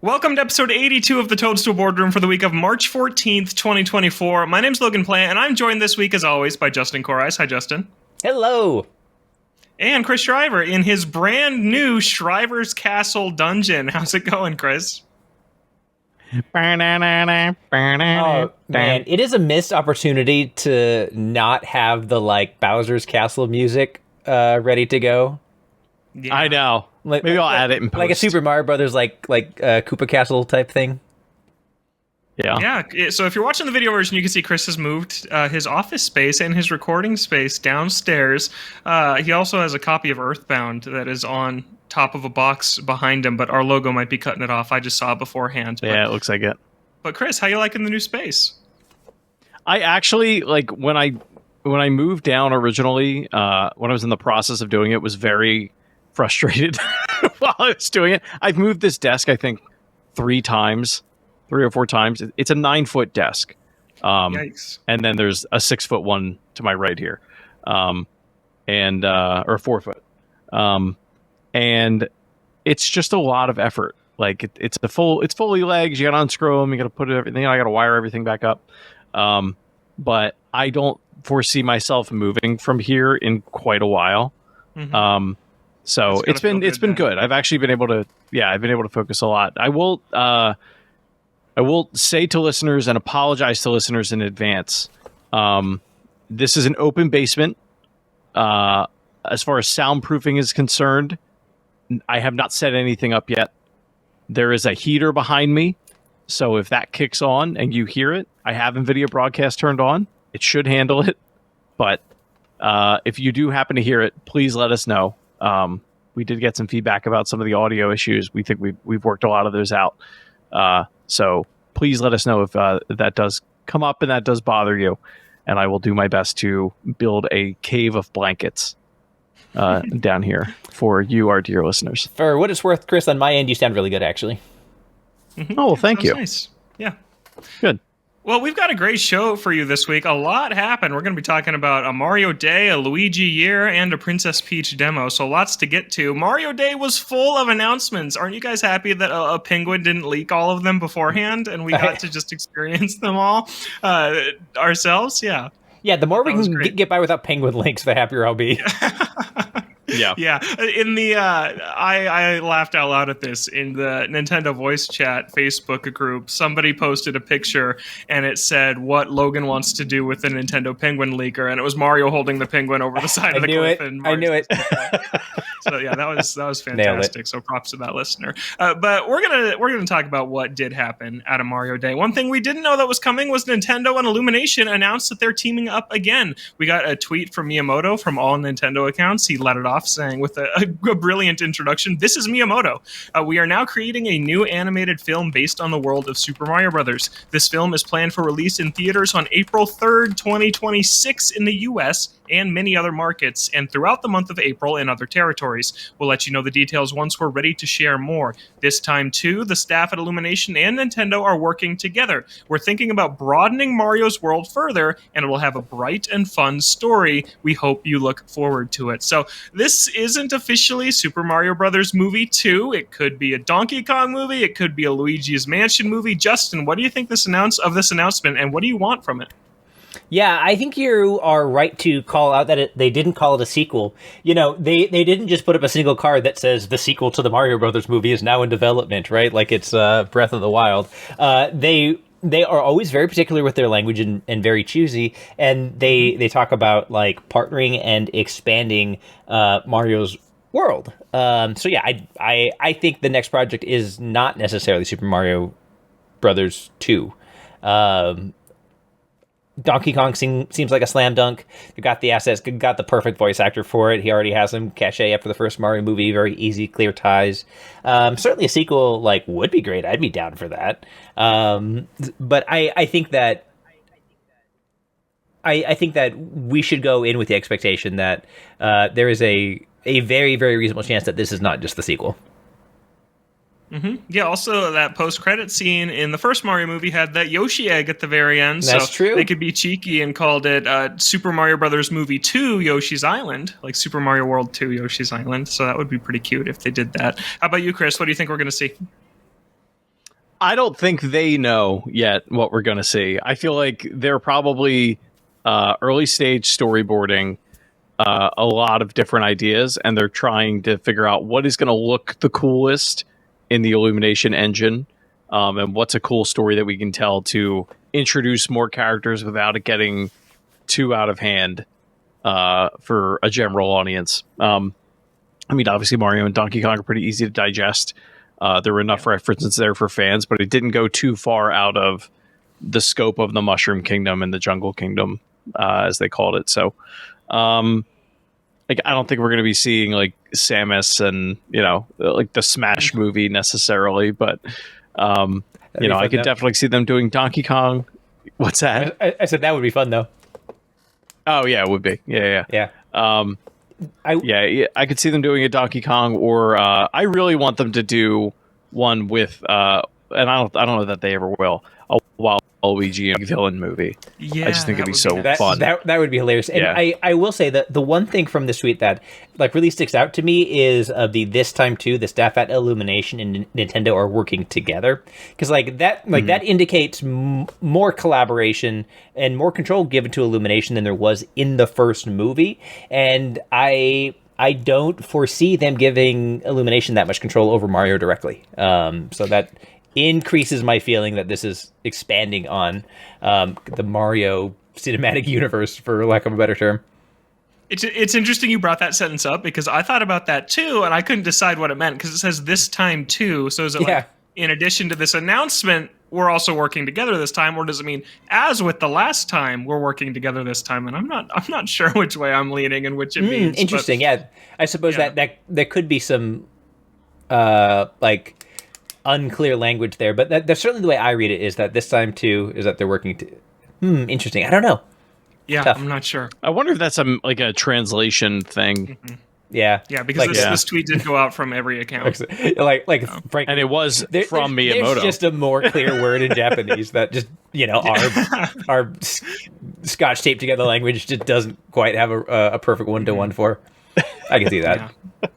Welcome to episode 82 of the Toadstool Boardroom for the week of March 14th, 2024. My name's Logan Plant, and I'm joined this week, as always, by Justin Korais. Hi, Justin. Hello. And Chris Shriver in his brand new Shriver's Castle dungeon. How's it going, Chris? Oh, man, it is a missed opportunity to not have the, Bowser's Castle music ready to go. Yeah. I know. Maybe I'll add it in post. Like a Super Mario Brothers, Koopa Castle type thing. Yeah. So if you're watching the video version, you can see Chris has moved his office space and his recording space downstairs. He also has a copy of Earthbound that is on top of a box behind him, but our logo might be cutting it off. I just saw it beforehand. Yeah, it looks like it. But Chris, how you liking the new space? I actually, when I moved down originally, when I was in the process of doing it, was very frustrated while I was doing it. I've moved this desk, I think, 3 or 4 times. It's a 9-foot desk. Yikes. And then there's a 6-foot one to my right here. Or 4-foot. And it's just a lot of effort. It's fully legs. You got to unscrew them. You got to put everything. I got to wire everything back up. But I don't foresee myself moving from here in quite a while. Mm-hmm. So it's been good. I've actually been able to focus a lot. I will say to listeners and apologize to listeners in advance. This is an open basement. As far as soundproofing is concerned, I have not set anything up yet. There is a heater behind me, so if that kicks on and you hear it, I have NVIDIA broadcast turned on. It should handle it, but if you do happen to hear it, please let us know. We did get some feedback about some of the audio issues. We think we've worked a lot of those out. So please let us know if that does come up and that does bother you, and I will do my best to build a cave of blankets down here for you, our dear listeners. For what it's worth, Chris, on my end, you sound really good, actually. Mm-hmm. Oh, well, thank you. Nice. Yeah. Good. Well, we've got a great show for you this week. A lot happened. We're going to be talking about a Mario Day, a Luigi Year, and a Princess Peach demo, so lots to get to. Mario Day was full of announcements. Aren't you guys happy that a penguin didn't leak all of them beforehand, and we got to just experience them all ourselves? Yeah. Yeah, the more we can get by without penguin links, the happier I'll be. Yeah. In the I laughed out loud at this in the Nintendo Voice Chat Facebook group. Somebody posted a picture and it said what Logan wants to do with the Nintendo Penguin leaker, and it was Mario holding the penguin over the side of the cliff. I knew it. So yeah, that was fantastic. So props to that listener. But we're gonna talk about what did happen at a Mario Day. One thing we didn't know that was coming was Nintendo and Illumination announced that they're teaming up again. We got a tweet from Miyamoto from all Nintendo accounts. He let it off saying with a brilliant introduction, "This is Miyamoto. We are now creating a new animated film based on the world of Super Mario Brothers. This film is planned for release in theaters on April 3rd, 2026 in the US and many other markets, and throughout the month of April in other territories. We'll let you know the details once we're ready to share more. This time, too, the staff at Illumination and Nintendo are working together. We're thinking about broadening Mario's world further, and it will have a bright and fun story. We hope you look forward to it." So this isn't officially Super Mario Brothers Movie 2. It could be a Donkey Kong movie. It could be a Luigi's Mansion movie. Justin, what do you think of this announcement, and what do you want from it? Yeah, I think you are right to call out that they didn't call it a sequel. You know, they didn't just put up a single card that says the sequel to the Mario Brothers movie is now in development, right? Like it's Breath of the Wild. They are always very particular with their language and very choosy, and they talk about like partnering and expanding Mario's world. So yeah, I think the next project is not necessarily Super Mario Brothers 2. Donkey Kong seems like a slam dunk. You got the assets, got the perfect voice actor for it. He already has some cachet after the first Mario movie. Very easy, clear ties. Certainly a sequel would be great. I'd be down for that. But I think that we should go in with the expectation that there is a very, very reasonable chance that this is not just the sequel. Mm-hmm. Yeah, also that post-credit scene in the first Mario movie had that Yoshi egg at the very end. That's true. They could be cheeky and called it Super Mario Brothers Movie 2 Yoshi's Island, like Super Mario World 2 Yoshi's Island. So that would be pretty cute if they did that. How about you, Chris? What do you think we're going to see? I don't think they know yet what we're going to see. I feel like they're probably early stage storyboarding a lot of different ideas, and they're trying to figure out what is going to look the coolest in the Illumination engine, and what's a cool story that we can tell to introduce more characters without it getting too out of hand for a general audience. I mean, obviously Mario and Donkey Kong are pretty easy to digest. There were enough references there for fans, but it didn't go too far out of the scope of the Mushroom Kingdom and the Jungle Kingdom, as they called it. So, like, I don't think we're going to be seeing like Samus and, you know, like the Smash movie necessarily, but you know, I could definitely see them doing Donkey Kong. What's that? I said that would be fun though. Oh yeah, it would be. Yeah. I could see them doing a Donkey Kong, or I really want them to do one with, and I don't know that they ever will, a Waluigi villain movie. Yeah, I just think it'd be so fun. That would be hilarious. And I will say that the one thing from this tweet that like really sticks out to me is this time too, the staff at Illumination and Nintendo are working together, because that indicates more collaboration and more control given to Illumination than there was in the first movie, and I don't foresee them giving Illumination that much control over Mario directly. So that increases my feeling that this is expanding on the Mario cinematic universe, for lack of a better term. It's interesting you brought that sentence up, because I thought about that too, and I couldn't decide what it meant, because it says this time too. So is it like, in addition to this announcement, we're also working together this time, or does it mean as with the last time we're working together this time? And I'm not sure which way I'm leaning and which it means. Interesting. But, I suppose that there could be some like unclear language there, but that's certainly the way I read it, is that this time too is that they're working interesting. I don't know. Yeah, tough. I'm not sure. I wonder if that's like a translation thing. Mm-hmm. Yeah, because this tweet did go out from every account. Frank, and it was from Miyamoto. There's just a more clear word in Japanese that just, you know, our Scotch taped together language just doesn't quite have a perfect one-to-one for. I can see that. Yeah.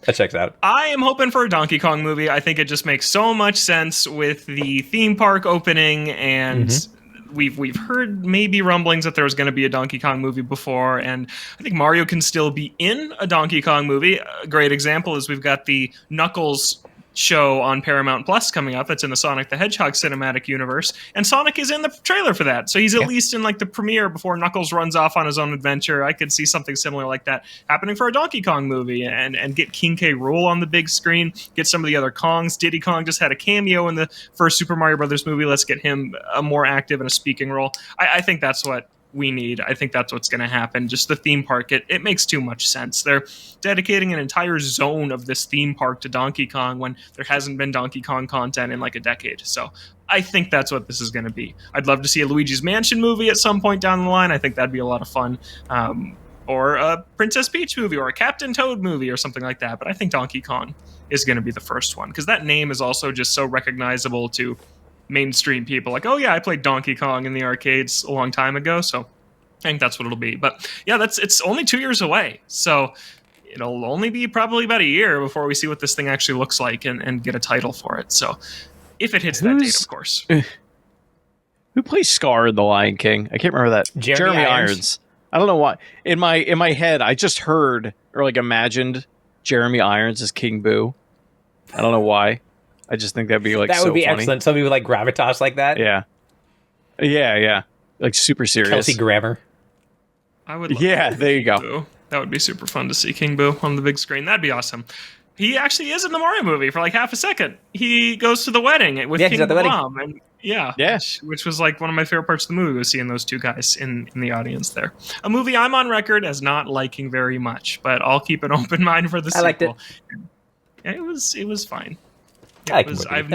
That checks out. I am hoping for a Donkey Kong movie. I think it just makes so much sense with the theme park opening, and we've heard maybe rumblings that there was going to be a Donkey Kong movie before, and I think Mario can still be in a Donkey Kong movie. A great example is we've got the Knuckles show on Paramount Plus coming up. That's in the Sonic the Hedgehog cinematic universe, and Sonic is in the trailer for that, so he's at least in like the premiere before Knuckles runs off on his own adventure. I could see something similar like that happening for a Donkey Kong movie, and get King K. Rool on the big screen, get some of the other Kongs. Diddy Kong just had a cameo in the first Super Mario Brothers movie. Let's get him a more active and a speaking role. I think that's what we need. I think that's what's going to happen. Just the theme park, it makes too much sense. They're dedicating an entire zone of this theme park to Donkey Kong when there hasn't been Donkey Kong content in like a decade. So I think that's what this is going to be. I'd love to see a Luigi's Mansion movie at some point down the line. I think that'd be a lot of fun. Or a Princess Peach movie, or a Captain Toad movie, or something like that. But I think Donkey Kong is going to be the first one, because that name is also just so recognizable to mainstream people. Like, oh yeah, I played Donkey Kong in the arcades a long time ago, so I think that's what it'll be. But yeah, it's only 2 years away, so it'll only be probably about a year before we see what this thing actually looks like and get a title for it. So if it hits that date, of course. Who plays Scar in The Lion King? I can't remember that. Jeremy Irons. I don't know why. In my head, I just heard or like imagined Jeremy Irons as King Boo. I don't know why. I just think that'd be like that would be funny. Excellent. Somebody with like gravitas like that. Yeah, like super serious. Kelsey Grammer. I would. There you go. Boo. That would be super fun to see King Boo on the big screen. That'd be awesome. He actually is in the Mario movie for like half a second. He goes to the wedding with King Mom, and which was like one of my favorite parts of the movie, was seeing those two guys in the audience there. A movie I'm on record as not liking very much, but I'll keep an open mind for the sequel. Liked it. It was fine. I've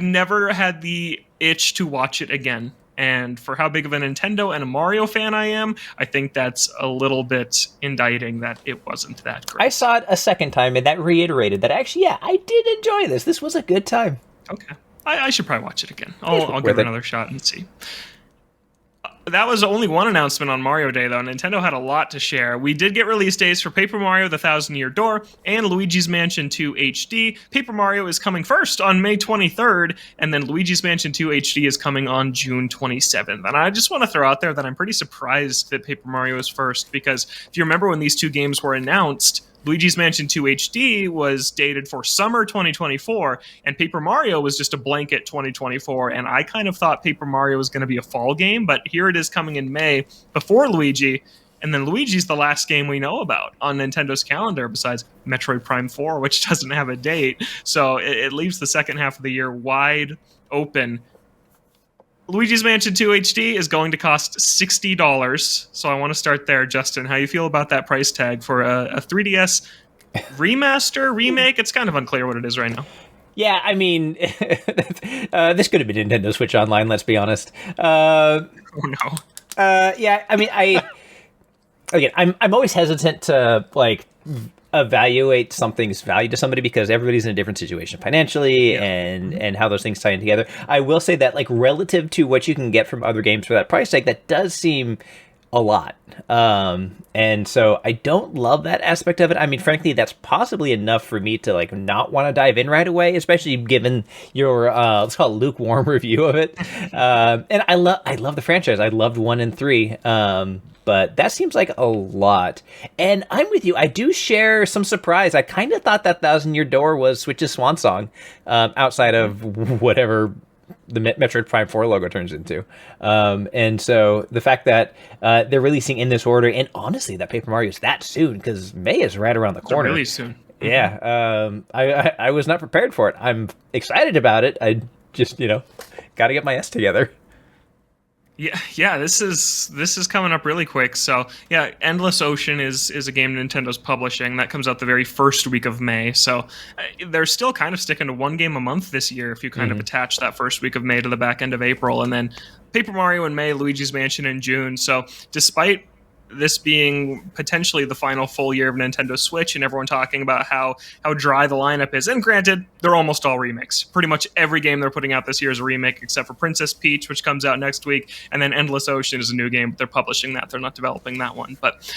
never had the itch to watch it again. And for how big of a Nintendo and a Mario fan I am, I think that's a little bit indicting that it wasn't that great. I saw it a second time, and that reiterated that actually, I did enjoy this. This was a good time. Okay. I should probably watch it again. I'll give it another shot and see. That was only one announcement on Mario Day, though. Nintendo had a lot to share. We did get release dates for Paper Mario: The Thousand Year Door and Luigi's Mansion 2 HD. Paper Mario is coming first on May 23rd, and then Luigi's Mansion 2 HD is coming on June 27th. And I just want to throw out there that I'm pretty surprised that Paper Mario is first, because if you remember when these two games were announced, Luigi's Mansion 2 HD was dated for summer 2024, and Paper Mario was just a blanket 2024, and I kind of thought Paper Mario was going to be a fall game, but here it is coming in May before Luigi, and then Luigi's the last game we know about on Nintendo's calendar besides Metroid Prime 4, which doesn't have a date, so it leaves the second half of the year wide open. Luigi's Mansion 2 HD is going to cost $60, so I want to start there. Justin, how you feel about that price tag for a 3DS remaster, remake? It's kind of unclear what it is right now. Yeah, I mean, this could have been Nintendo Switch Online, let's be honest. Oh, no. Yeah, I mean, I'm always hesitant to, like, evaluate something's value to somebody because everybody's in a different situation financially and how those things tie in together. I will say that, like, relative to what you can get from other games for that price tag, that does seem a lot. And so I don't love that aspect of it. I mean, frankly, that's possibly enough for me to, like, not want to dive in right away, especially given your let's call it lukewarm review of it. And I love the franchise. I loved 1 and 3. But that seems like a lot. And I'm with you. I do share some surprise. I kind of thought that Thousand Year Door was Switch's swan song, outside of whatever the Metroid Prime 4 logo turns into. And so the fact that they're releasing in this order, and honestly, that Paper Mario is that soon, because May is right around the corner. Really soon. Yeah. I was not prepared for it. I'm excited about it. I just, got to get my S together. Yeah, this is coming up really quick. So yeah, Endless Ocean is a game Nintendo's publishing that comes out the very first week of May. So they're still kind of sticking to one game a month this year if you kind of attach that first week of May to the back end of April, and then Paper Mario in May, Luigi's Mansion in June. So despite this being potentially the final full year of Nintendo Switch and everyone talking about how dry the lineup is, and granted, they're almost all remakes. Pretty much every game they're putting out this year is a remake except for Princess Peach, which comes out next week, and then Endless Ocean is a new game, but they're publishing that. They're not developing that one. But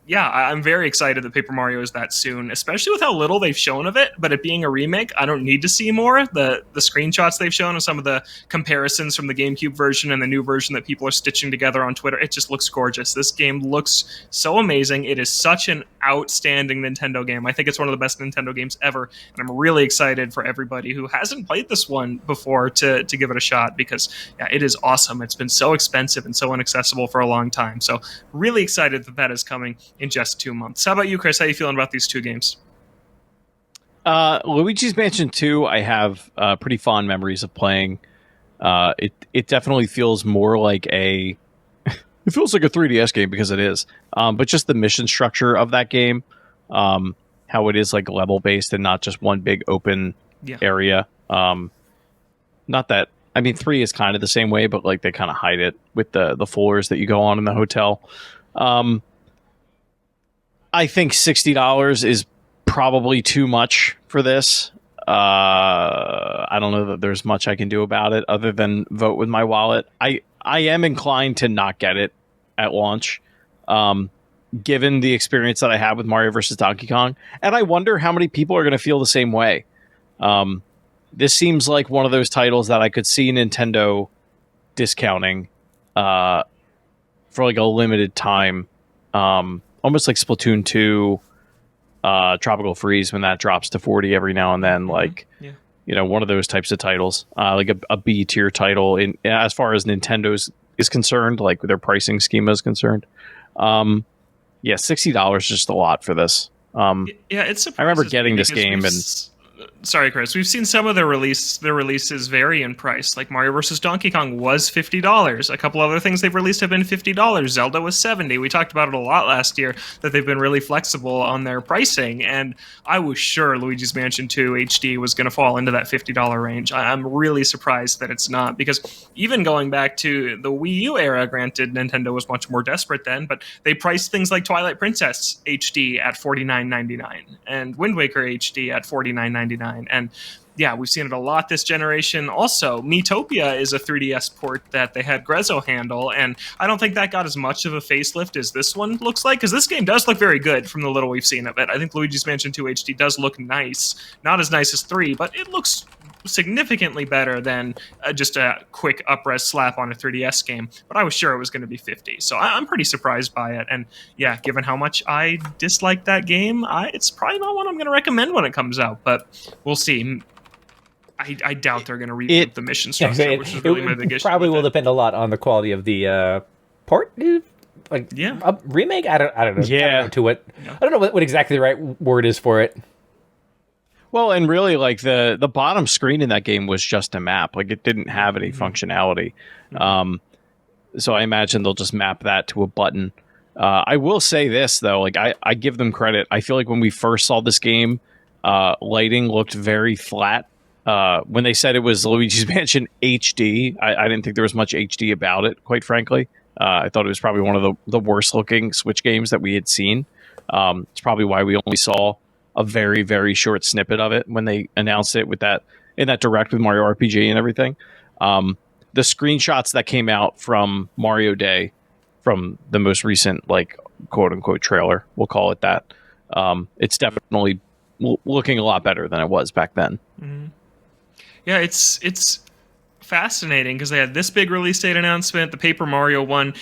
yeah, I'm very excited that Paper Mario is that soon, especially with how little they've shown of it. But it being a remake, I don't need to see more. The screenshots they've shown and some of the comparisons from the GameCube version and the new version that people are stitching together on Twitter, it just looks gorgeous. This game looks so amazing. It is such an outstanding Nintendo game. I think it's one of the best Nintendo games ever, and I'm really excited for everybody who hasn't played this one before to give it a shot, because yeah, it is awesome. It's been so expensive and so inaccessible for a long time. So really excited that is coming in just 2 months. How about you, Chris? How are you feeling about these two games? Luigi's Mansion 2, I have pretty fond memories of playing. It definitely feels more like it feels like a 3DS game, because it is. But just the mission structure of that game, how it is like level based and not just one big open area. Not that, I mean, 3 is kind of the same way, but like they kind of hide it with the floors that you go on in the hotel. I think $60 is probably too much for this. I don't know that there's much I can do about it other than vote with my wallet. I am inclined to not get it at launch, given the experience that I had with Mario vs. Donkey Kong. And I wonder how many people are going to feel the same way. This seems like one of those titles that I could see Nintendo discounting for like a limited time. Almost like Splatoon 2, Tropical Freeze, when that drops to 40 every now and then, like, one of those types of titles, like a B tier title in as far as Nintendo's is concerned, like their pricing schema is concerned. $60 is just a lot for this. It's. I remember getting this game and. Sorry, Chris. We've seen some of their releases vary in price. Like Mario vs. Donkey Kong was $50. A couple other things they've released have been $50. Zelda was $70. We talked about it a lot last year, that they've been really flexible on their pricing. And I was sure Luigi's Mansion 2 HD was going to fall into that $50 range. I'm really surprised that it's not, because even going back to the Wii U era, granted, Nintendo was much more desperate then, but they priced things like Twilight Princess HD at $49.99 and Wind Waker HD at $49.99. And yeah, we've seen it a lot this generation. Also, Miitopia is a 3DS port that they had Grezzo handle, and I don't think that got as much of a facelift as this one looks like, because this game does look very good from the little we've seen of it. I think Luigi's Mansion 2 HD does look nice. Not as nice as 3, but it looks significantly better than just a quick up-res slap on a 3DS game, but I was sure it was going to be 50, so I'm pretty surprised by it. And yeah, given how much I dislike that game, it's probably not one I'm going to recommend when it comes out, but we'll see. I doubt they're going to reboot the mission structure, which is really my big issue. Probably will depend a lot on the quality of the port. Like, a remake? I don't know. Yeah. I don't know what exactly the right word is for it. Well, and really, like, the bottom screen in that game was just a map. Like, it didn't have any functionality. So I imagine they'll just map that to a button. I will say this, though. Like, I give them credit. I feel like when we first saw this game, lighting looked very flat. When they said it was Luigi's Mansion HD, I didn't think there was much HD about it, quite frankly. I thought it was probably one of the worst-looking Switch games that we had seen. It's probably why we only saw a very, very short snippet of it when they announced it in that direct with Mario RPG and everything. The screenshots that came out from Mario Day, from the most recent, like, quote-unquote trailer, we'll call it that, it's definitely looking a lot better than it was back then. Mm-hmm. Yeah, it's fascinating because they had this big release date announcement, the Paper Mario one.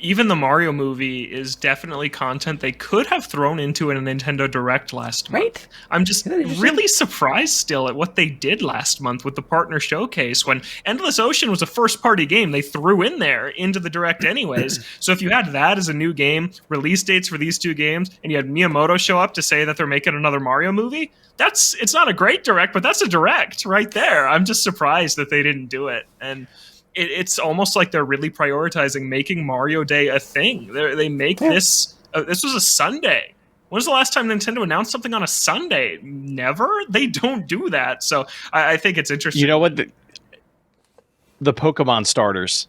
Even the Mario movie is definitely content they could have thrown into a Nintendo Direct last month. Right. I'm just really surprised still at what they did last month with the partner showcase when Endless Ocean was a first-party game they threw in there into the Direct anyways. So if you had that as a new game, release dates for these two games, and you had Miyamoto show up to say that they're making another Mario movie, it's not a great Direct, but that's a Direct right there. I'm just surprised that they didn't do it. And it's almost like they're really prioritizing making Mario Day a thing. They make this... this was a Sunday. When was the last time Nintendo announced something on a Sunday? Never? They don't do that. So I think it's interesting. You know what? The Pokemon starters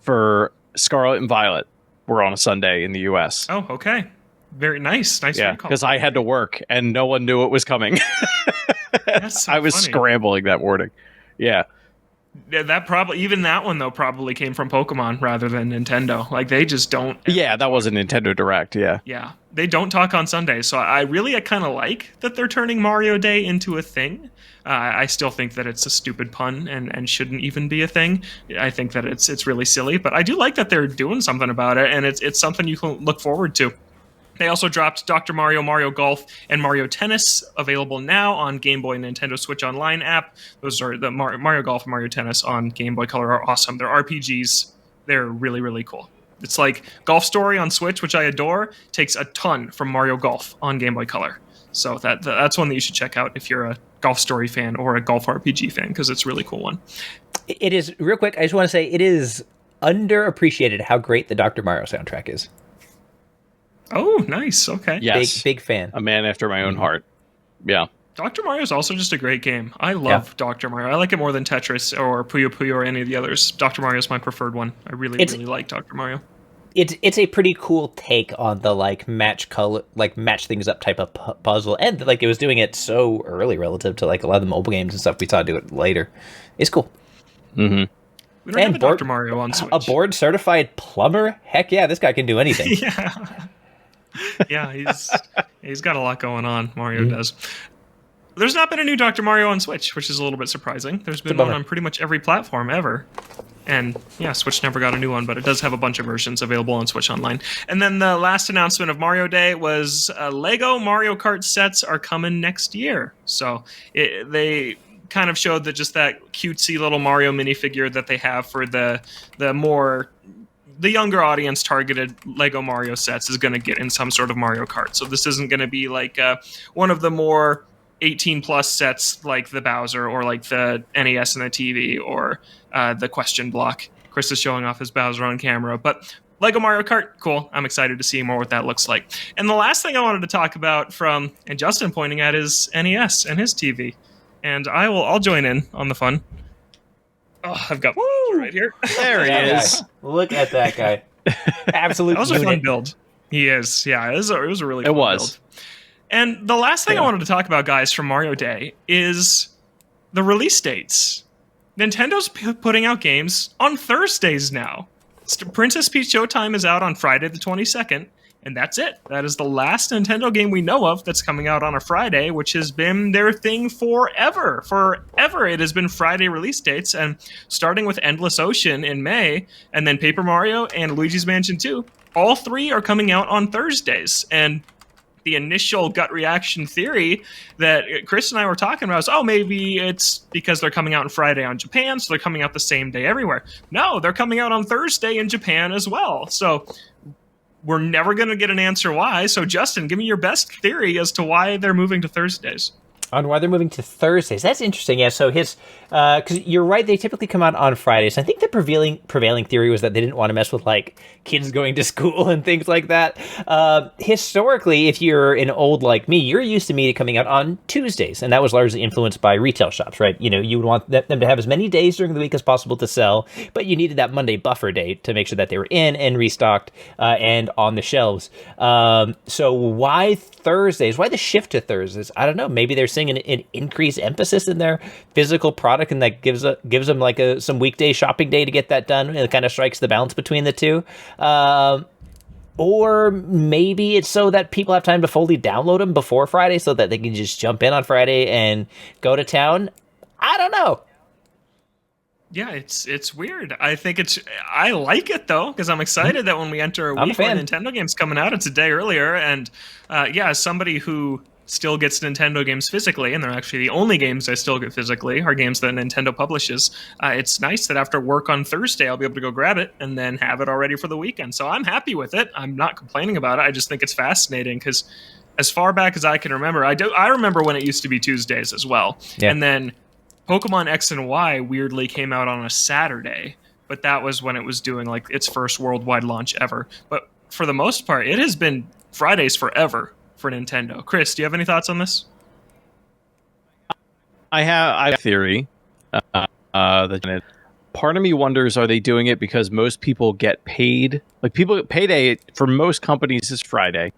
for Scarlet and Violet were on a Sunday in the US. Oh, okay. Very nice. Nice. Yeah, because I had to work and no one knew it was coming. That's so I was funny. scrambling that morning. Yeah. That one though probably came from Pokemon rather than Nintendo. Like they just don't. Yeah, that was a Nintendo Direct. Yeah. Yeah, they don't talk on Sundays, so I kind of like that they're turning Mario Day into a thing. I still think that it's a stupid pun and shouldn't even be a thing. I think that it's really silly, but I do like that they're doing something about it, and it's something you can look forward to. They also dropped Dr. Mario, Mario Golf, and Mario Tennis, available now on Game Boy and Nintendo Switch Online app. Those are the Mario Golf and Mario Tennis on Game Boy Color are awesome. They're RPGs. They're really, really cool. It's like Golf Story on Switch, which I adore, takes a ton from Mario Golf on Game Boy Color. So that's one that you should check out if you're a Golf Story fan or a Golf RPG fan, because it's a really cool one. It is, real quick, I just want to say, it is underappreciated how great the Dr. Mario soundtrack is. Oh, nice. Okay. Yes. Big fan. A man after my own heart. Yeah. Dr. Mario is also just a great game. I love Dr. Mario. I like it more than Tetris or Puyo Puyo or any of the others. Dr. Mario is my preferred one. I really like Dr. Mario. It's a pretty cool take on the match things up type of puzzle, and it was doing it so early relative to a lot of the mobile games and stuff we saw do it later. It's cool. Mm-hmm. We don't have a Dr. Mario on Switch. A board certified plumber? Heck yeah, this guy can do anything. Yeah, he's got a lot going on. Mario does. There's not been a new Dr. Mario on Switch, which is a little bit surprising. There's been one on pretty much every platform ever. And yeah, Switch never got a new one, but it does have a bunch of versions available on Switch Online. And then the last announcement of Mario Day was Lego Mario Kart sets are coming next year. So they kind of showed that just that cutesy little Mario minifigure that they have for the younger audience targeted Lego Mario sets is going to get in some sort of Mario Kart. So this isn't going to be like one of the more 18 plus sets like the Bowser or like the NES and the TV or the question block. Chris is showing off his Bowser on camera, but Lego Mario Kart, cool. I'm excited to see more what that looks like. And the last thing I wanted to talk about and Justin pointing at is NES and his TV. And I'll join in on the fun. Oh, I've got right here. There he is. Look at that guy. Absolutely. That was a fun build. He is. Yeah, it was a really fun build. And the last thing I wanted to talk about, guys, from Mario Day is the release dates. Nintendo's putting out games on Thursdays now. Princess Peach Showtime is out on Friday the 22nd, and that's it. That is the last Nintendo game we know of that's coming out on a Friday, which has been their thing forever. Forever it has been Friday release dates, and starting with Endless Ocean in May, and then Paper Mario and Luigi's Mansion 2, all three are coming out on Thursdays. And the initial gut reaction theory that Chris and I were talking about is, oh, maybe it's because they're coming out on Friday on Japan, so they're coming out the same day everywhere. No, they're coming out on Thursday in Japan as well. So we're never going to get an answer why. So Justin, give me your best theory as to why they're moving to Thursdays. On why they're moving to Thursdays. That's interesting. Yeah, so because you're right, they typically come out on Fridays. I think the prevailing theory was that they didn't want to mess with, like, kids going to school and things like that. Historically, if you're an old like me, you're used to media coming out on Tuesdays, and that was largely influenced by retail shops, right? You know, you would want them to have as many days during the week as possible to sell, but you needed that Monday buffer day to make sure that they were in and restocked and on the shelves. So why Thursdays? Why the shift to Thursdays? I don't know. Maybe they're seeing an increased emphasis in their physical product, and that gives them like some weekday shopping day to get that done, and it kind of strikes the balance between the two. Or maybe it's so that people have time to fully download them before Friday so that they can just jump in on Friday and go to town. I don't know. Yeah, it's weird. I like it though, because I'm excited that when we enter a week where Nintendo games coming out, it's a day earlier. And as somebody who still gets Nintendo games physically, and they're actually the only games I still get physically are games that Nintendo publishes, it's nice that after work on Thursday, I'll be able to go grab it and then have it all ready for the weekend. So I'm happy with it. I'm not complaining about it. I just think it's fascinating because as far back as I can remember, I remember when it used to be Tuesdays as well. Yeah. And then Pokemon X and Y weirdly came out on a Saturday, but that was when it was doing like its first worldwide launch ever. But for the most part, it has been Fridays forever for Nintendo. Chris, do you have any thoughts on this? I have a theory. That part of me wonders, are they doing it because most people get paid? Like, payday for most companies is Friday,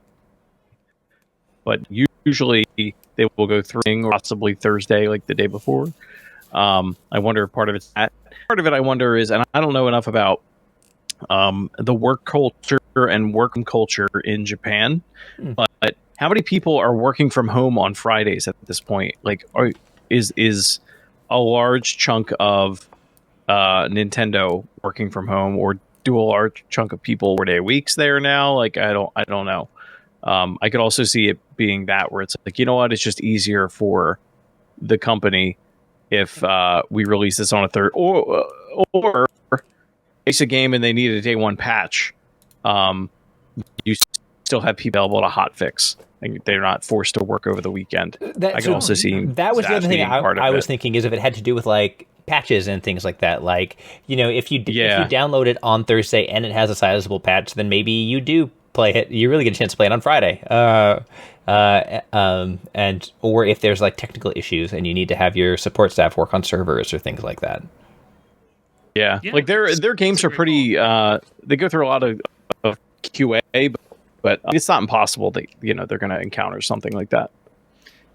but usually they will go through or possibly Thursday, like the day before. I wonder if part of it's that. Part of it, I wonder, is, and I don't know enough about the work culture and working culture in Japan, but how many people are working from home on Fridays at this point? Like, is a large chunk of Nintendo working from home, or do a large chunk of people 4-day weeks there now? Like, I don't know. I could also see it being that where it's like, you know what, it's just easier for the company if we release this on a third, or it's a game and they need a day one patch. You still have people able to hotfix, and they're not forced to work over the weekend. I can also see that was the other thing I was thinking, is if it had to do with like patches and things like that. Like, you know, if you download it on Thursday and it has a sizable patch, then maybe you do play it. You really get a chance to play it on Friday. And or if there's like technical issues and you need to have your support staff work on servers or things like that. Yeah. Like their games are pretty. They go through a lot of QA, but it's not impossible that they're going to encounter something like that.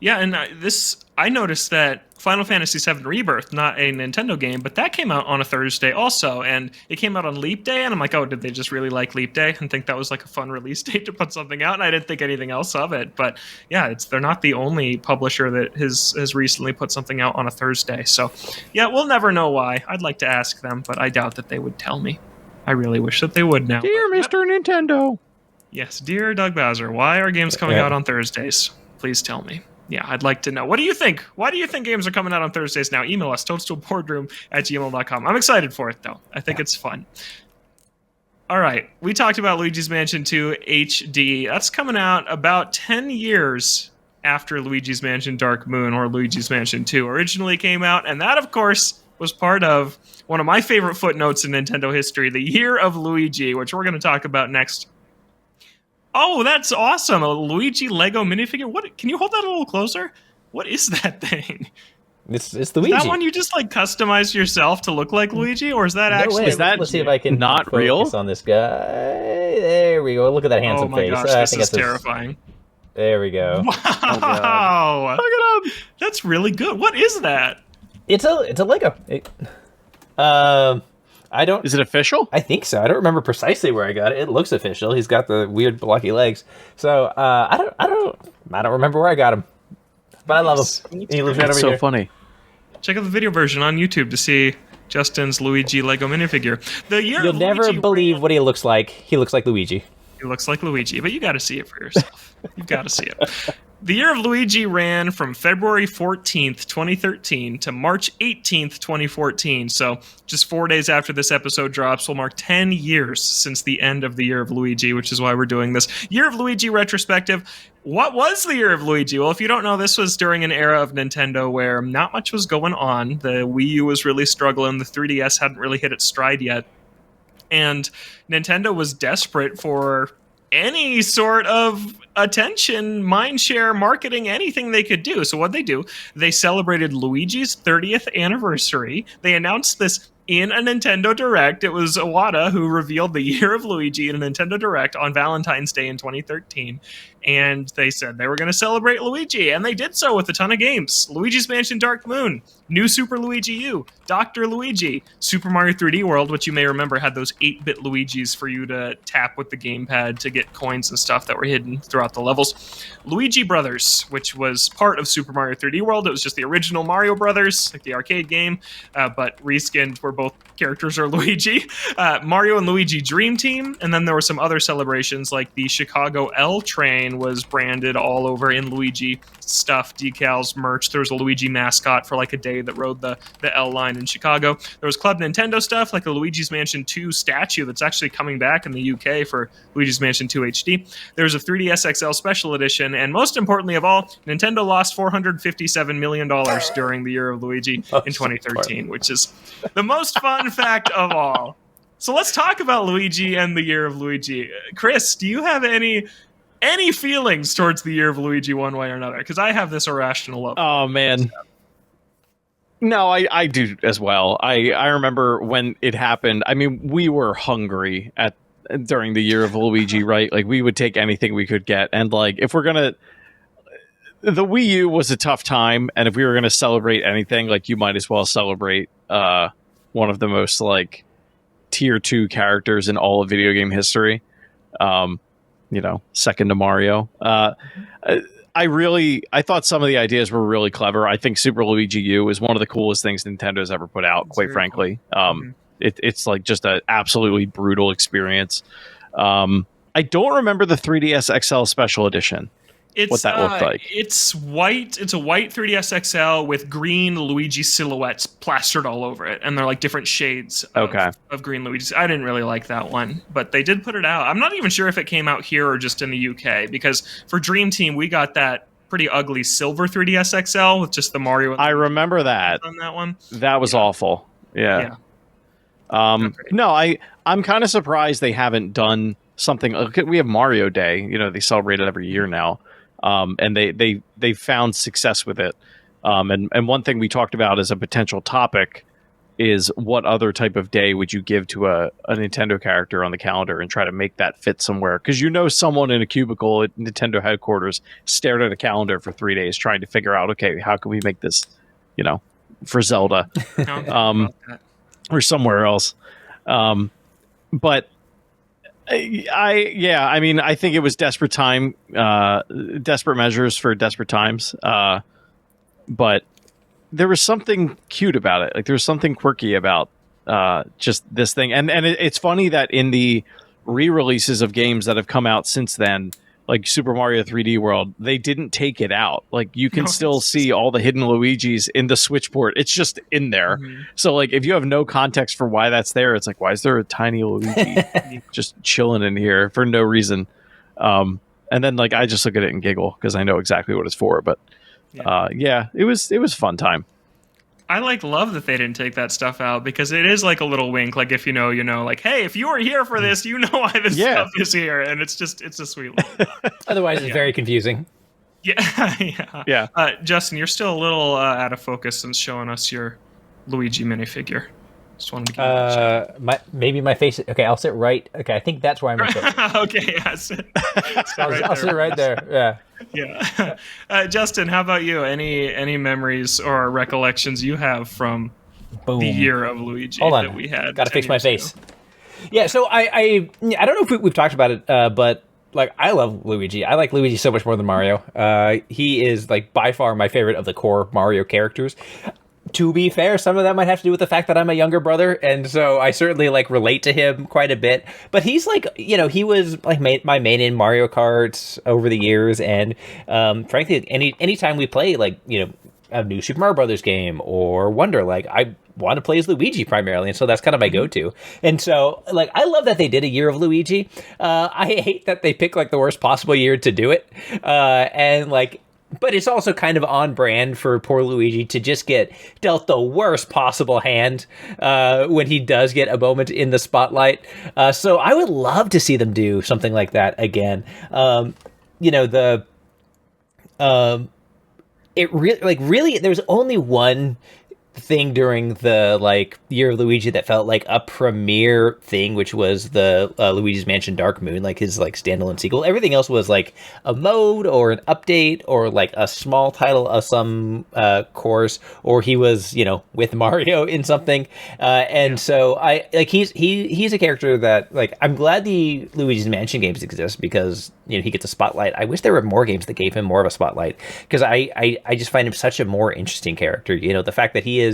Yeah, and I noticed that Final Fantasy VII Rebirth, not a Nintendo game, but that came out on a Thursday also, and it came out on Leap Day, and I'm like, oh, did they just really like Leap Day and think that was like a fun release date to put something out? And I didn't think anything else of it. But yeah, they're not the only publisher that has recently put something out on a Thursday. So yeah, we'll never know why. I'd like to ask them, but I doubt that they would tell me. I really wish that they would now. Dear Mr. Nintendo. Yes, dear Doug Bowser, why are games coming out on Thursdays? Please tell me. Yeah, I'd like to know. What do you think? Why do you think games are coming out on Thursdays now? Email us, toadstoolboardroom@gmail.com. I'm excited for it, though. I think it's fun. All right, we talked about Luigi's Mansion 2 HD. That's coming out about 10 years after Luigi's Mansion Dark Moon, or Luigi's Mansion 2 originally came out, and that, of course, was part of one of my favorite footnotes in Nintendo history, the Year of Luigi, which we're going to talk about next. Oh, that's awesome. A Luigi Lego minifigure. What? Can you hold that a little closer? What is that thing? It's Luigi. Is that one you just like customized yourself to look like Luigi, or is that actually? Is that, let's see if I can not real on this guy. There we go. Look at that handsome face. Oh my gosh, this is terrifying. There we go. Wow! Look at him. That's really good. What is that? It's a Lego. I don't. Is it official? I think so. I don't remember precisely where I got it. It looks official. He's got the weird blocky legs. So I don't remember where I got him. But I love him. He lives right over here. So funny. Check out the video version on YouTube to see Justin's Luigi Lego minifigure. You'll never believe what he looks like. He looks like Luigi. He looks like Luigi, but you got to see it for yourself. You've got to see it. The Year of Luigi ran from February 14th, 2013 to March 18th, 2014. So just 4 days after this episode drops, will mark 10 years since the end of the Year of Luigi, which is why we're doing this Year of Luigi retrospective. What was the Year of Luigi? Well, if you don't know, this was during an era of Nintendo where not much was going on. The Wii U was really struggling. The 3DS hadn't really hit its stride yet. And Nintendo was desperate for any sort of attention, mindshare, marketing, anything they could do. So what they do, they celebrated Luigi's 30th anniversary. They announced this in a Nintendo Direct. It was Iwata who revealed the Year of Luigi in a Nintendo Direct on Valentine's Day in 2013. And they said they were going to celebrate Luigi, and they did so with a ton of games. Luigi's Mansion Dark Moon, New Super Luigi U, Dr. Luigi, Super Mario 3D World, which you may remember had those 8-bit Luigis for you to tap with the gamepad to get coins and stuff that were hidden throughout the levels. Luigi Brothers, which was part of Super Mario 3D World. It was just the original Mario Brothers, like the arcade game, but reskinned where both characters are Luigi. Mario and Luigi Dream Team, and then there were some other celebrations like the Chicago L Train was branded all over in Luigi stuff, decals, merch. There was a Luigi mascot for like a day that rode the L line in Chicago. There was Club Nintendo stuff like a Luigi's Mansion 2 statue that's actually coming back in the UK for Luigi's Mansion 2 HD. There was a 3DS XL Special Edition, and most importantly of all, Nintendo lost $457 million during the Year of Luigi in 2013, which is the most fun fact of all. So let's talk about Luigi and the Year of Luigi. Chris, do you have any feelings towards the Year of Luigi one way or another? Because I have this irrational love. Oh, man. No, I do as well. I remember when it happened. I mean, we were hungry during the Year of Luigi, right? Like, we would take anything we could get. And, like, if we're going to... The Wii U was a tough time, and if we were going to celebrate anything, like, you might as well celebrate one of the most, like, tier 2 characters in all of video game history. Second to Mario. I thought some of the ideas were really clever. I think Super Luigi U is one of the coolest things Nintendo's ever put out, quite frankly. Cool. It's like just an absolutely brutal experience. I don't remember the 3DS XL Special Edition. What that looked like. It's white. It's a white 3DS XL with green Luigi silhouettes plastered all over it, and they're like different shades of green Luigi. I didn't really like that one, but they did put it out. I'm not even sure if it came out here or just in the UK, because for Dream Team we got that pretty ugly silver 3DS XL with just the Mario. I remember that on that one. That was awful. Yeah. No, I'm kind of surprised they haven't done something. We have Mario Day. They celebrate it every year now. And they found success with it. And one thing we talked about as a potential topic is what other type of day would you give to a Nintendo character on the calendar and try to make that fit somewhere? Because someone in a cubicle at Nintendo headquarters stared at a calendar for 3 days trying to figure out, okay, how can we make this, for Zelda or somewhere else. But I think it was desperate measures for desperate times. But there was something cute about it. Like, there was something quirky about just this thing. And it's funny that in the re-releases of games that have come out since then, like Super Mario 3D World, they didn't take it out. Like, you can still see all the hidden Luigis in the Switch port. It's just in there. Mm-hmm. So, like, if you have no context for why that's there, it's like, why is there a tiny Luigi just chilling in here for no reason? And then, like, I just look at it and giggle because I know exactly what it's for. But it was a fun time. I love that they didn't take that stuff out, because it is like a little wink. Like, if you know, like, hey, if you were here for this, you know why this stuff is here. And it's a sweet little Otherwise, it's very confusing. Yeah. Justin, you're still a little out of focus since showing us your Luigi minifigure. Just wanted to give you that maybe my face. Okay, I'll sit right. Okay, I think that's where I'm. Okay, yeah, I'll sit right there. Yeah. Justin, how about you? Any memories or recollections you have from the Year of Luigi that we had? Gotta fix my face. Yeah, so I don't know if we've talked about it, but like I love Luigi. I like Luigi so much more than Mario. He is like by far my favorite of the core Mario characters. To be fair, some of that might have to do with the fact that I'm a younger brother, and so I certainly like relate to him quite a bit. But he's like, he was like my main in Mario Kart over the years, and frankly, anytime we play like a new Super Mario Brothers game or Wonder, like I want to play as Luigi primarily, and so that's kind of my go-to. And so like I love that they did a Year of Luigi. I hate that they picked like the worst possible year to do it, and like. But it's also kind of on brand for poor Luigi to just get dealt the worst possible hand when he does get a moment in the spotlight. So I would love to see them do something like that again. Really, there's only one thing during the like Year of Luigi that felt like a premiere thing, which was the Luigi's Mansion Dark Moon, like his like standalone sequel. Everything else was like a mode or an update or like a small title of some course, or he was with Mario in something. So I like he's a character that like I'm glad the Luigi's Mansion games exist because he gets a spotlight. I wish there were more games that gave him more of a spotlight because I just find him such a more interesting character. The fact that he is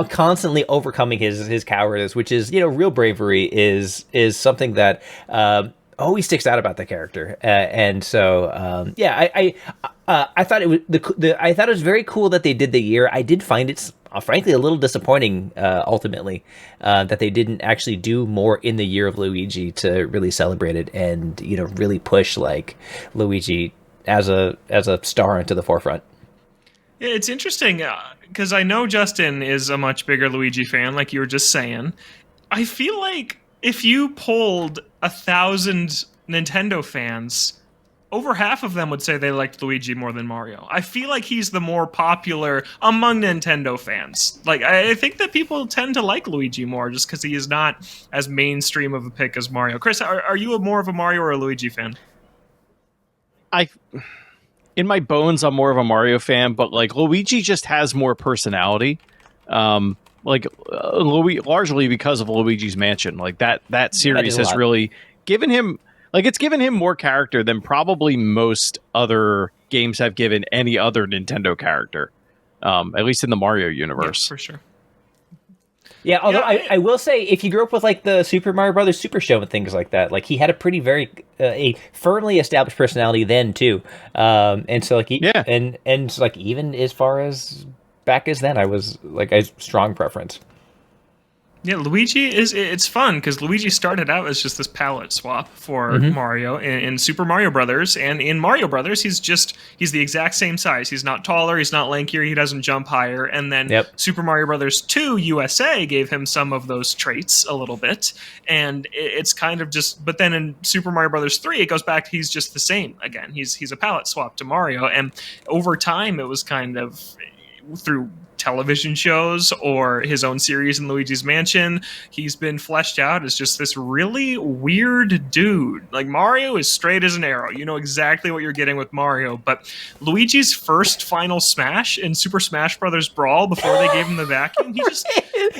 constantly overcoming his cowardice, which is real bravery, is something that always sticks out about the character. I thought it was I thought it was very cool that they did the year. I did find it frankly a little disappointing ultimately that they didn't actually do more in the Year of Luigi to really celebrate it and really push like Luigi as a star into the forefront. Yeah, it's interesting because I know Justin is a much bigger Luigi fan, like you were just saying. I feel like if you polled 1,000 Nintendo fans, over half of them would say they liked Luigi more than Mario. I feel like he's the more popular among Nintendo fans. Like, I think that people tend to like Luigi more just because he is not as mainstream of a pick as Mario. Chris, are you more of a Mario or a Luigi fan? In my bones, I'm more of a Mario fan, but like Luigi just has more personality. Largely because of Luigi's Mansion. Like that series has really given him more character than probably most other games have given any other Nintendo character. At least in the Mario universe. Yeah, for sure. Yeah, although I will say, if you grew up with like the Super Mario Brothers Super Show and things like that, like he had a pretty a firmly established personality then too, and so like and like even as far as back as then, I was like a strong preference. Yeah, Luigi it's fun because Luigi started out as just this palette swap for Mario in Super Mario Brothers, and in Mario Brothers he's the exact same size. He's not taller, he's not lankier, he doesn't jump higher. And then Super Mario Brothers 2 USA gave him some of those traits a little bit, and it's kind of just. But then in Super Mario Brothers 3, it goes back to he's just the same again. He's a palette swap to Mario, and over time it was kind of through television shows or his own series in Luigi's Mansion, he's been fleshed out as just this really weird dude. Like Mario is straight as an arrow. You know exactly what you're getting with Mario, but Luigi's first final smash in Super Smash Bros. Brawl before they gave him the vacuum, he just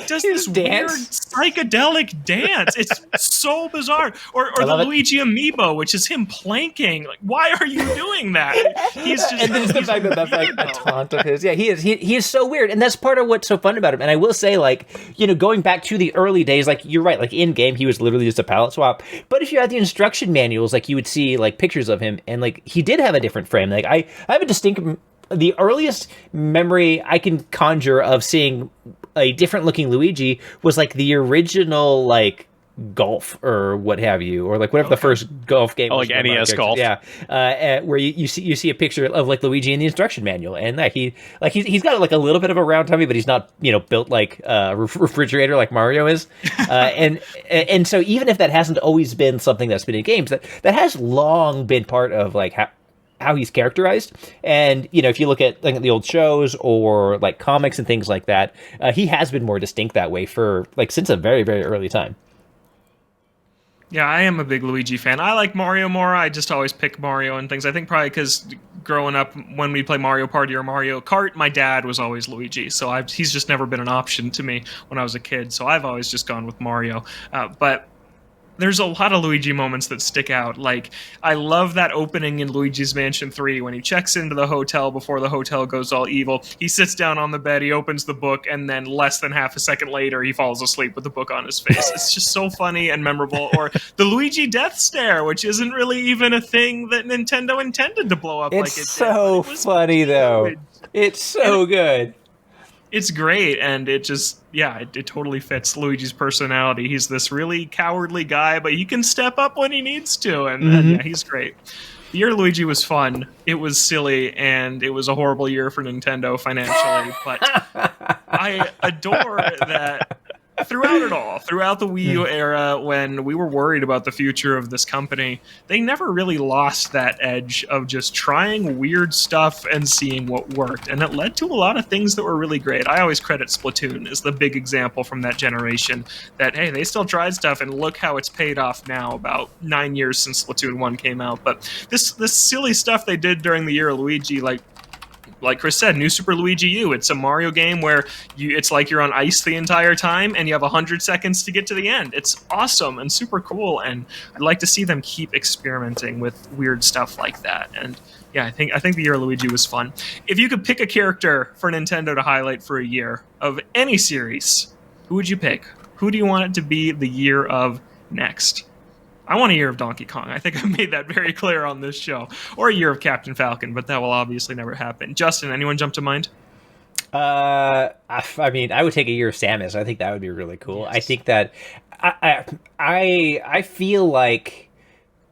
does this weird psychedelic dance. It's so bizarre. Or the Luigi amiibo, which is him planking. Like, why are you doing that? He's just and then the fact that that's like a taunt of his. Yeah, he is so weird. And that's part of what's so fun about him. And I will say, like, going back to the early days, like, you're right, like, in-game, he was literally just a palette swap. But if you had the instruction manuals, like, you would see, like, pictures of him, and, like, he did have a different frame. Like, I have a distinct... The earliest memory I can conjure of seeing a different-looking Luigi was, like, the original, like, Golf or what have you, or like whatever the first golf game was, like NES Golf, where you see a picture of like Luigi in the instruction manual, and that he's got like a little bit of a round tummy, but he's not built like a refrigerator like Mario is, and so even if that hasn't always been something that's been in games, that has long been part of like how he's characterized. And, you know, if you look at like the old shows or like comics and things like that, he has been more distinct that way for like since a very, very early time. Yeah, I am a big Luigi fan. I like Mario more. I just always pick Mario and things. I think probably because growing up, when we play Mario Party or Mario Kart, my dad was always Luigi. So he's just never been an option to me when I was a kid. So I've always just gone with Mario. But there's a lot of Luigi moments that stick out. Like, I love that opening in Luigi's Mansion 3 when he checks into the hotel before the hotel goes all evil. He sits down on the bed, he opens the book, and then less than half a second later, he falls asleep with the book on his face. It's just so funny and memorable. Or the Luigi death stare, which isn't really even a thing that Nintendo intended to blow up like it did. It's so funny, though. It's so good. It's great, and it just, it totally fits Luigi's personality. He's this really cowardly guy, but he can step up when he needs to, and he's great. The Year of Luigi was fun, it was silly, and it was a horrible year for Nintendo financially, but I adore that throughout it all, throughout the Wii U era, when we were worried about the future of this company, they never really lost that edge of just trying weird stuff and seeing what worked. And it led to a lot of things that were really great. I always credit Splatoon as the big example from that generation that, hey, they still tried stuff and look how it's paid off now, about 9 years since Splatoon 1 came out. But this silly stuff they did during the Year of Luigi, like Chris said, New Super Luigi U. It's a Mario game where it's like you're on ice the entire time and you have 100 seconds to get to the end. It's awesome and super cool, and I'd like to see them keep experimenting with weird stuff like that. And yeah, I think the Year of Luigi was fun. If you could pick a character for Nintendo to highlight for a year of any series, who would you pick? Who do you want it to be the year of next? I want a year of Donkey Kong. I think I made that very clear on this show. Or a year of Captain Falcon, but that will obviously never happen. Justin, anyone jump to mind? I mean, I would take a year of Samus. I think that would be really cool. Yes. I think that I feel like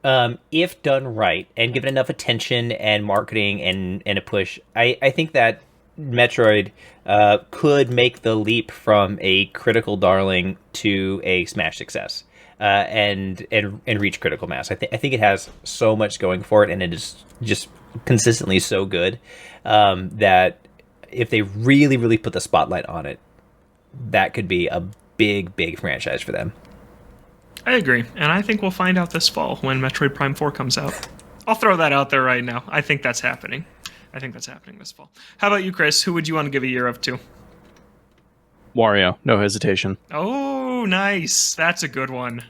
if done right and given enough attention and marketing and a push, I think that Metroid could make the leap from a critical darling to a smash success. And reach critical mass. I think it has so much going for it, and it is just consistently so good that if they really, really put the spotlight on it, that could be a big, big franchise for them. I agree, and I think we'll find out this fall when Metroid Prime 4 comes out. I'll throw that out there right now. I think that's happening. This fall. How about you, Chris? Who would you want to give a year of to? Wario, no hesitation. Oh, nice. That's a good one.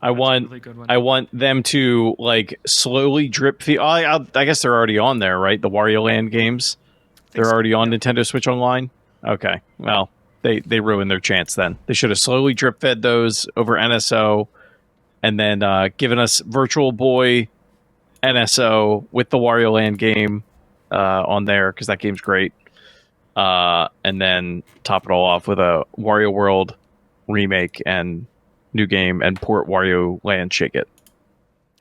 I want them to like slowly drip feed. I guess they're already on there, right? The Wario Land games. They're already on Nintendo Switch Online. Okay, well, they ruined their chance then. They should have slowly drip fed those over NSO, and then given us Virtual Boy NSO with the Wario Land game on there, because that game's great. And then top it all off with a Wario World remake and new game and port Wario Land Shake It.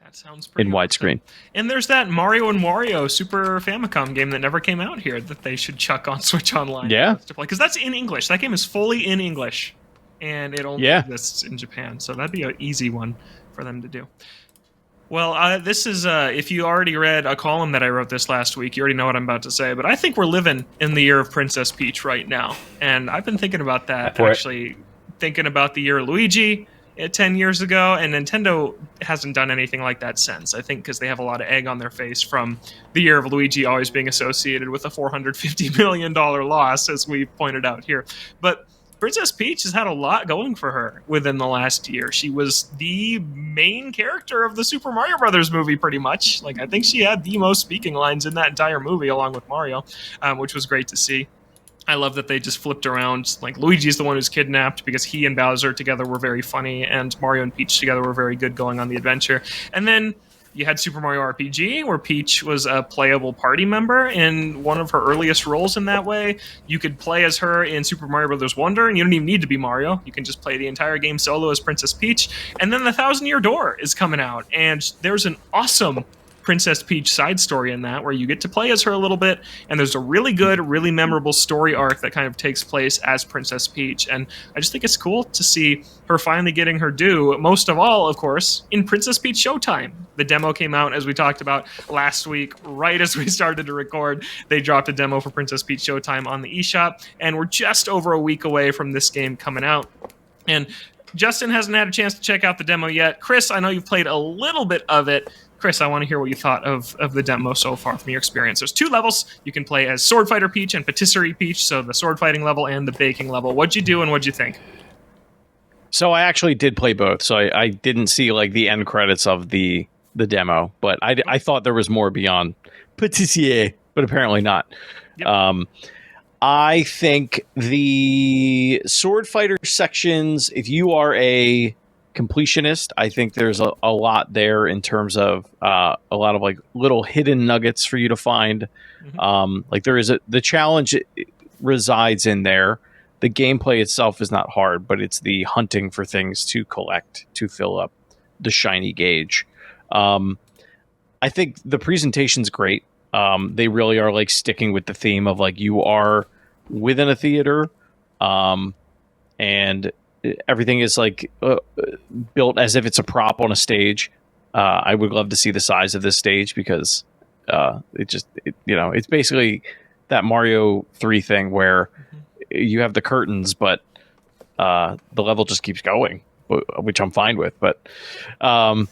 That sounds pretty in widescreen. And there's that Mario and Wario Super Famicom game that never came out here that they should chuck on Switch Online. Yeah. To play, because that's in English. That game is fully in English, and it only exists in Japan. So that'd be an easy one for them to do. Well, this is, if you already read a column that I wrote this last week, you already know what I'm about to say, but I think we're living in the year of Princess Peach right now. And I've been thinking about that, thinking about the year of Luigi 10 years ago, and Nintendo hasn't done anything like that since. I think because they have a lot of egg on their face from the year of Luigi always being associated with a $450 million loss, as we pointed out here. But Princess Peach has had a lot going for her within the last year. She was the main character of the Super Mario Brothers movie, pretty much. Like, I think she had the most speaking lines in that entire movie, along with Mario, which was great to see. I love that they just flipped around. Like, Luigi's the one who's kidnapped because he and Bowser together were very funny, and Mario and Peach together were very good going on the adventure. And then you had Super Mario RPG, where Peach was a playable party member in one of her earliest roles in that way. You could play as her in Super Mario Bros. Wonder, and you don't even need to be Mario. You can just play the entire game solo as Princess Peach. And then the 1,000-Year Door is coming out, and there's an awesome Princess Peach side story in that, where you get to play as her a little bit, and there's a really good, really memorable story arc that kind of takes place as Princess Peach. And I just think it's cool to see her finally getting her due. Most of all, of course, in Princess Peach Showtime. The demo came out, as we talked about last week, right as we started to record. They dropped a demo for Princess Peach Showtime on the eShop, and we're just over a week away from this game coming out. And Justin hasn't had a chance to check out the demo yet. Chris, I know you've played a little bit of it. Chris, I want to hear what you thought of the demo so far from your experience. There's 2 levels. You can play as Sword Fighter Peach and Patisserie Peach, so the sword fighting level and the baking level. What'd you do and what'd you think? So I actually did play both. So I didn't see like the end credits of the demo, but I thought there was more beyond Patisserie, but apparently not. Yep. I think the sword fighter sections, if you are a completionist, I think there's a lot there in terms of a lot of like little hidden nuggets for you to find. Mm-hmm. Like there is the challenge resides in there. The gameplay itself is not hard, but it's the hunting for things to collect to fill up the shiny gauge. I think the presentation's great. They really are like sticking with the theme of like you are within a theater, and everything is like built as if it's a prop on a stage. I would love to see the size of this stage because it's basically that Mario 3 thing where you have the curtains, but the level just keeps going, which I'm fine with. But no,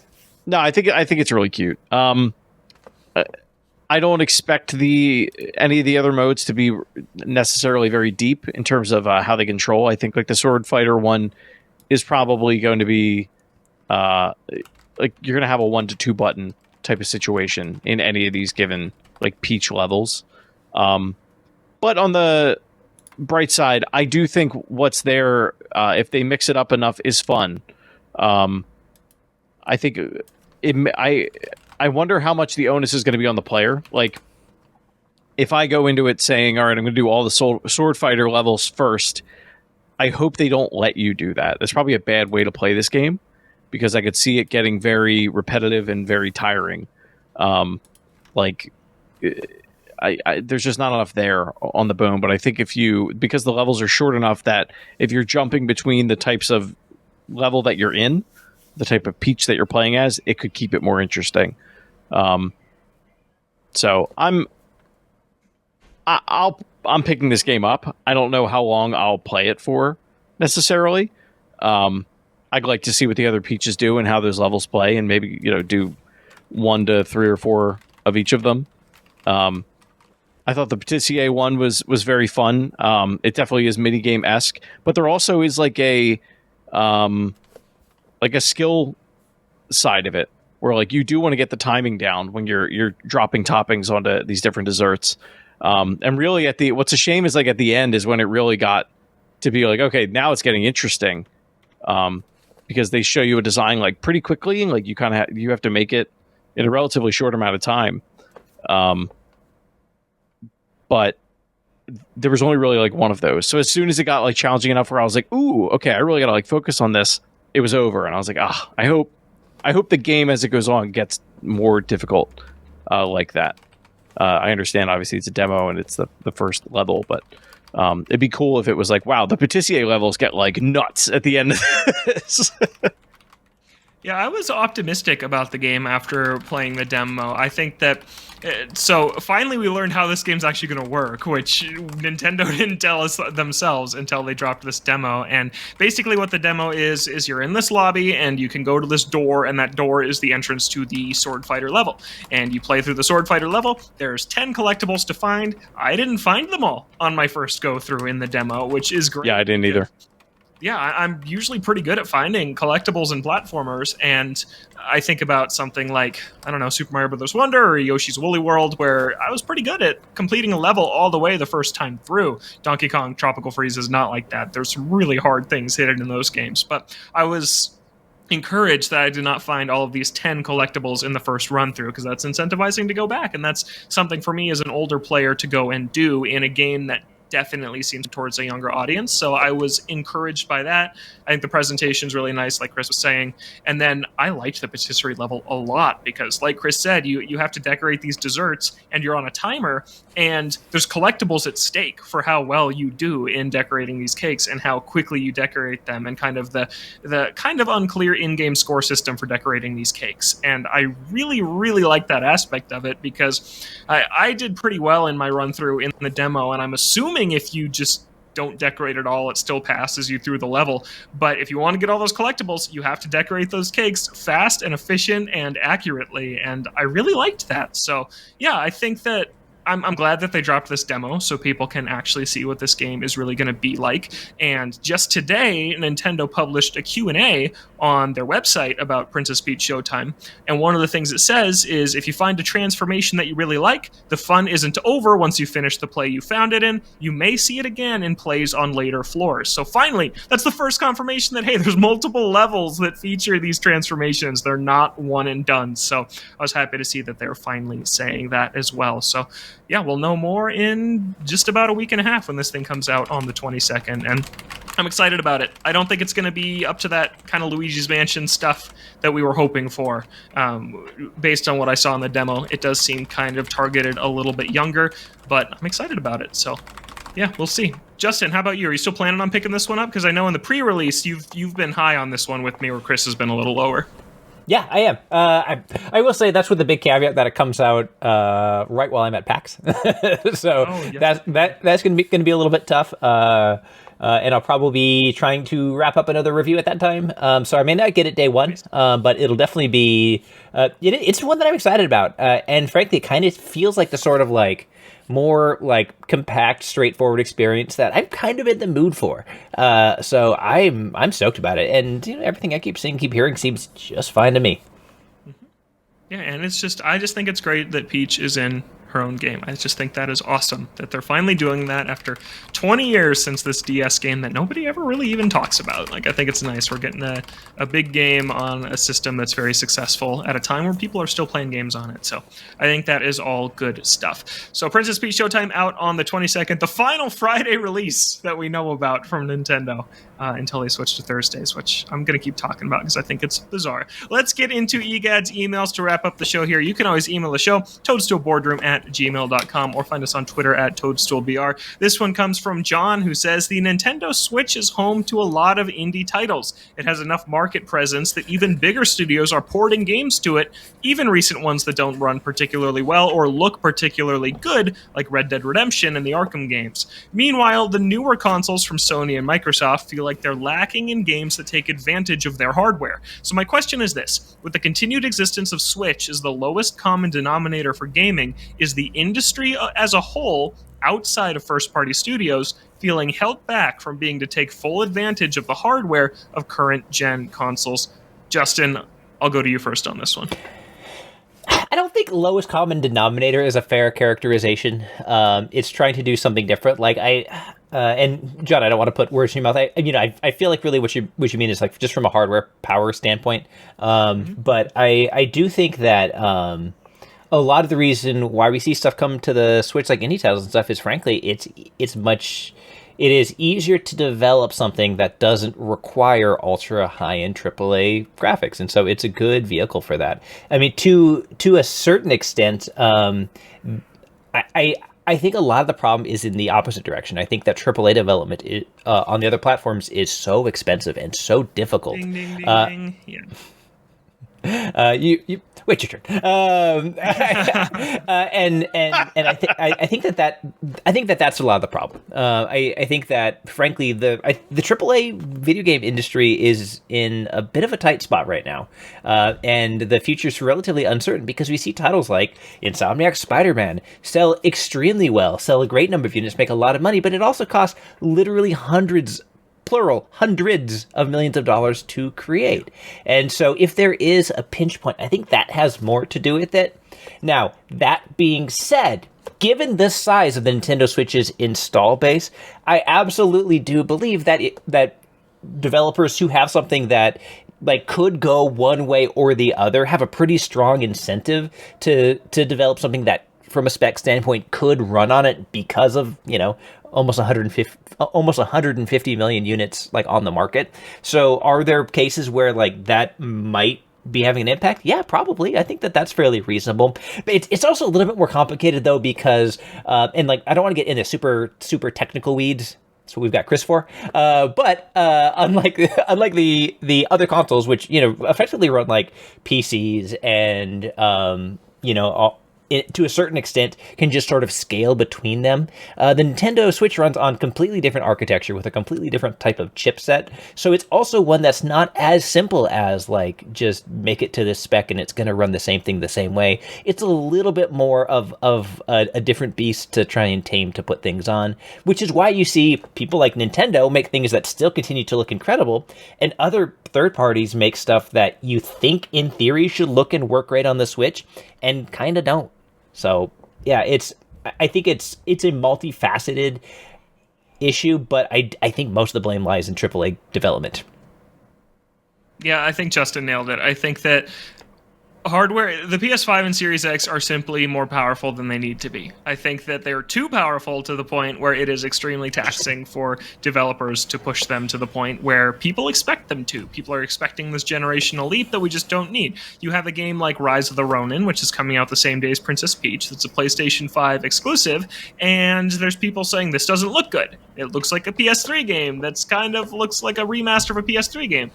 I think it's really cute. I don't expect any of the other modes to be necessarily very deep in terms of how they control. I think like the Sword Fighter one is probably going to be like you're going to have a 1 to 2 button type of situation in any of these given like Peach levels. But on the bright side, I do think what's there, if they mix it up enough, is fun. I think I wonder how much the onus is going to be on the player. Like, if I go into it saying, all right, I'm going to do all the sword fighter levels first, I hope they don't let you do that. That's probably a bad way to play this game because I could see it getting very repetitive and very tiring. There's just not enough there on the bone. But I think because the levels are short enough that if you're jumping between the types of level that you're in, the type of Peach that you're playing as, it could keep it more interesting. So I'm picking this game up. I don't know how long I'll play it for necessarily. I'd like to see what the other Peaches do and how those levels play, and maybe do 1 to 3 or 4 of each of them. I thought the Patisserie one was very fun. It definitely is minigame-esque, but there also is like a skill side of it where like you do want to get the timing down when you're dropping toppings onto these different desserts. And really what's a shame is like at the end is when it really got to be like, okay, now it's getting interesting. Because they show you a design like pretty quickly and like you have to make it in a relatively short amount of time. But there was only really like one of those. So as soon as it got like challenging enough where I was like, ooh, okay, I really got to like focus on this, it was over. And I was like, I hope the game as it goes on gets more difficult like that. I understand obviously it's a demo and it's the first level, but it'd be cool if it was like, wow, the Patisserie levels get like nuts at the end of this. Yeah, I was optimistic about the game after playing the demo. I think that so finally we learned how this game's actually going to work, which Nintendo didn't tell us themselves until they dropped this demo. And basically what the demo is you're in this lobby and you can go to this door, and that door is the entrance to the Sword Fighter level. And you play through the Sword Fighter level. There's 10 collectibles to find. I didn't find them all on my first go through in the demo, which is great. Yeah, I didn't either. Yeah, I'm usually pretty good at finding collectibles and platformers, and I think about something like, I don't know, Super Mario Bros. Wonder or Yoshi's Woolly World, where I was pretty good at completing a level all the way the first time through. Donkey Kong Tropical Freeze is not like that. There's some really hard things hidden in those games, but I was encouraged that I did not find all of these 10 collectibles in the first run through, because that's incentivizing to go back, and that's something for me as an older player to go and do in a game that definitely seems towards a younger audience. So I was encouraged by that. I think the presentation is really nice, like Chris was saying. And then I liked the patisserie level a lot because, like Chris said, you have to decorate these desserts and you're on a timer, and there's collectibles at stake for how well you do in decorating these cakes and how quickly you decorate them, and kind of the kind of unclear in-game score system for decorating these cakes. And I really, really like that aspect of it because I did pretty well in my run through in the demo, and I'm assuming if you just don't decorate at all, it still passes you through the level. But if you want to get all those collectibles, you have to decorate those cakes fast and efficient and accurately, and I really liked that. So yeah, I think that I'm glad that they dropped this demo so people can actually see what this game is really going to be like. And just today, Nintendo published a Q&A on their website about Princess Peach Showtime. And one of the things it says is, if you find a transformation that you really like, the fun isn't over once you finish the play you found it in. You may see it again in plays on later floors. So finally, that's the first confirmation that, hey, there's multiple levels that feature these transformations. They're not one and done. So I was happy to see that they're finally saying that as well. So yeah, we'll know more in just about a week and a half when this thing comes out on the 22nd, and I'm excited about it. I don't think it's going to be up to that kind of Luigi's Mansion stuff that we were hoping for. Based on what I saw in the demo, it does seem kind of targeted a little bit younger, but I'm excited about it, so yeah, we'll see. Justin, how about you? Are you still planning on picking this one up? Because I know in the pre-release, you've been high on this one with me, where Chris has been a little lower. Yeah, I am. I will say that's with the big caveat that it comes out right while I'm at PAX, so that's going to be a little bit tough. And I'll probably be trying to wrap up another review at that time. So I may not get it day one, but it'll definitely be. It's one that I'm excited about, and frankly, it kind of feels like the sort of like more like compact, straightforward experience that I'm kind of in the mood for. So I'm stoked about it, and everything I keep seeing, keep hearing seems just fine to me. Yeah, and I just think it's great that Peach is in her own game. I just think that is awesome that they're finally doing that after 20 years since this DS game that nobody ever really even talks about. Like, I think it's nice we're getting a big game on a system that's very successful at a time where people are still playing games on it. So I think that is all good stuff. So Princess Peach Showtime out on the 22nd, the final Friday release that we know about from Nintendo until they switch to Thursdays, which I'm going to keep talking about because I think it's bizarre. Let's get into EGAD's emails to wrap up the show here. You can always email the show, toadstoolboardroom@gmail.com, or find us on Twitter @toadstoolbr. This one comes from John, who says, the Nintendo Switch is home to a lot of indie titles. It has enough market presence that even bigger studios are porting games to it, even recent ones that don't run particularly well or look particularly good, like Red Dead Redemption and the Arkham games. Meanwhile, the newer consoles from Sony and Microsoft feel like they're lacking in games that take advantage of their hardware. So my question is this: with the continued existence of Switch as the lowest common denominator for gaming, is the industry as a whole, outside of first-party studios, feeling held back from being to take full advantage of the hardware of current-gen consoles? Justin, I'll go to you first on this one. I don't think lowest common denominator is a fair characterization. It's trying to do something different. Like and John, I don't want to put words in your mouth. I feel like really what you mean is like just from a hardware power standpoint. But I do think that a lot of the reason why we see stuff come to the Switch, like indie titles and stuff, is frankly it is easier to develop something that doesn't require ultra high-end AAA graphics, and so it's a good vehicle for that. I mean, to a certain extent, I think a lot of the problem is in the opposite direction. I think that AAA development on the other platforms is so expensive and so difficult. Ding, ding, ding, ding. Yeah. You wait your turn. And I think that's a lot of the problem. I think that frankly the AAA video game industry is in a bit of a tight spot right now, and the future's relatively uncertain because we see titles like Insomniac's Spider-Man sell extremely well, sell a great number of units, make a lot of money, but it also costs literally hundreds of millions of dollars to create. And so if there is a pinch point, I think that has more to do with it. Now, that being said, given the size of the Nintendo Switch's install base, I absolutely do believe that that developers who have something that like could go one way or the other have a pretty strong incentive to develop something that from a spec standpoint could run on it because of, almost 150 million units like on the market. So are there cases where like that might be having an impact? Yeah, probably. I think that's fairly reasonable. But it's also a little bit more complicated though, because and like I don't want to get into super technical weeds. So we've got Chris for, but unlike the other consoles, which effectively run like PCs and to a certain extent can just sort of scale between them. The Nintendo Switch runs on completely different architecture with a completely different type of chipset. So it's also one that's not as simple as like just make it to this spec and it's going to run the same thing the same way. It's a little bit more of a different beast to try and tame to put things on, which is why you see people like Nintendo make things that still continue to look incredible, and other third parties make stuff that you think in theory should look and work great on the Switch and kind of don't. So yeah, I think it's a multifaceted issue, but I think most of the blame lies in AAA development. Yeah, I think Justin nailed it. I think that hardware, the PS5 and Series X are simply more powerful than they need to be. I think that they're too powerful to the point where it is extremely taxing for developers to push them to the point where people expect them to. People are expecting this generational leap that we just don't need. You have a game like Rise of the Ronin, which is coming out the same day as Princess Peach. That's a PlayStation 5 exclusive, and there's people saying this doesn't look good. It looks like a PS3 game. That's kind of looks like a remaster of a PS3 game.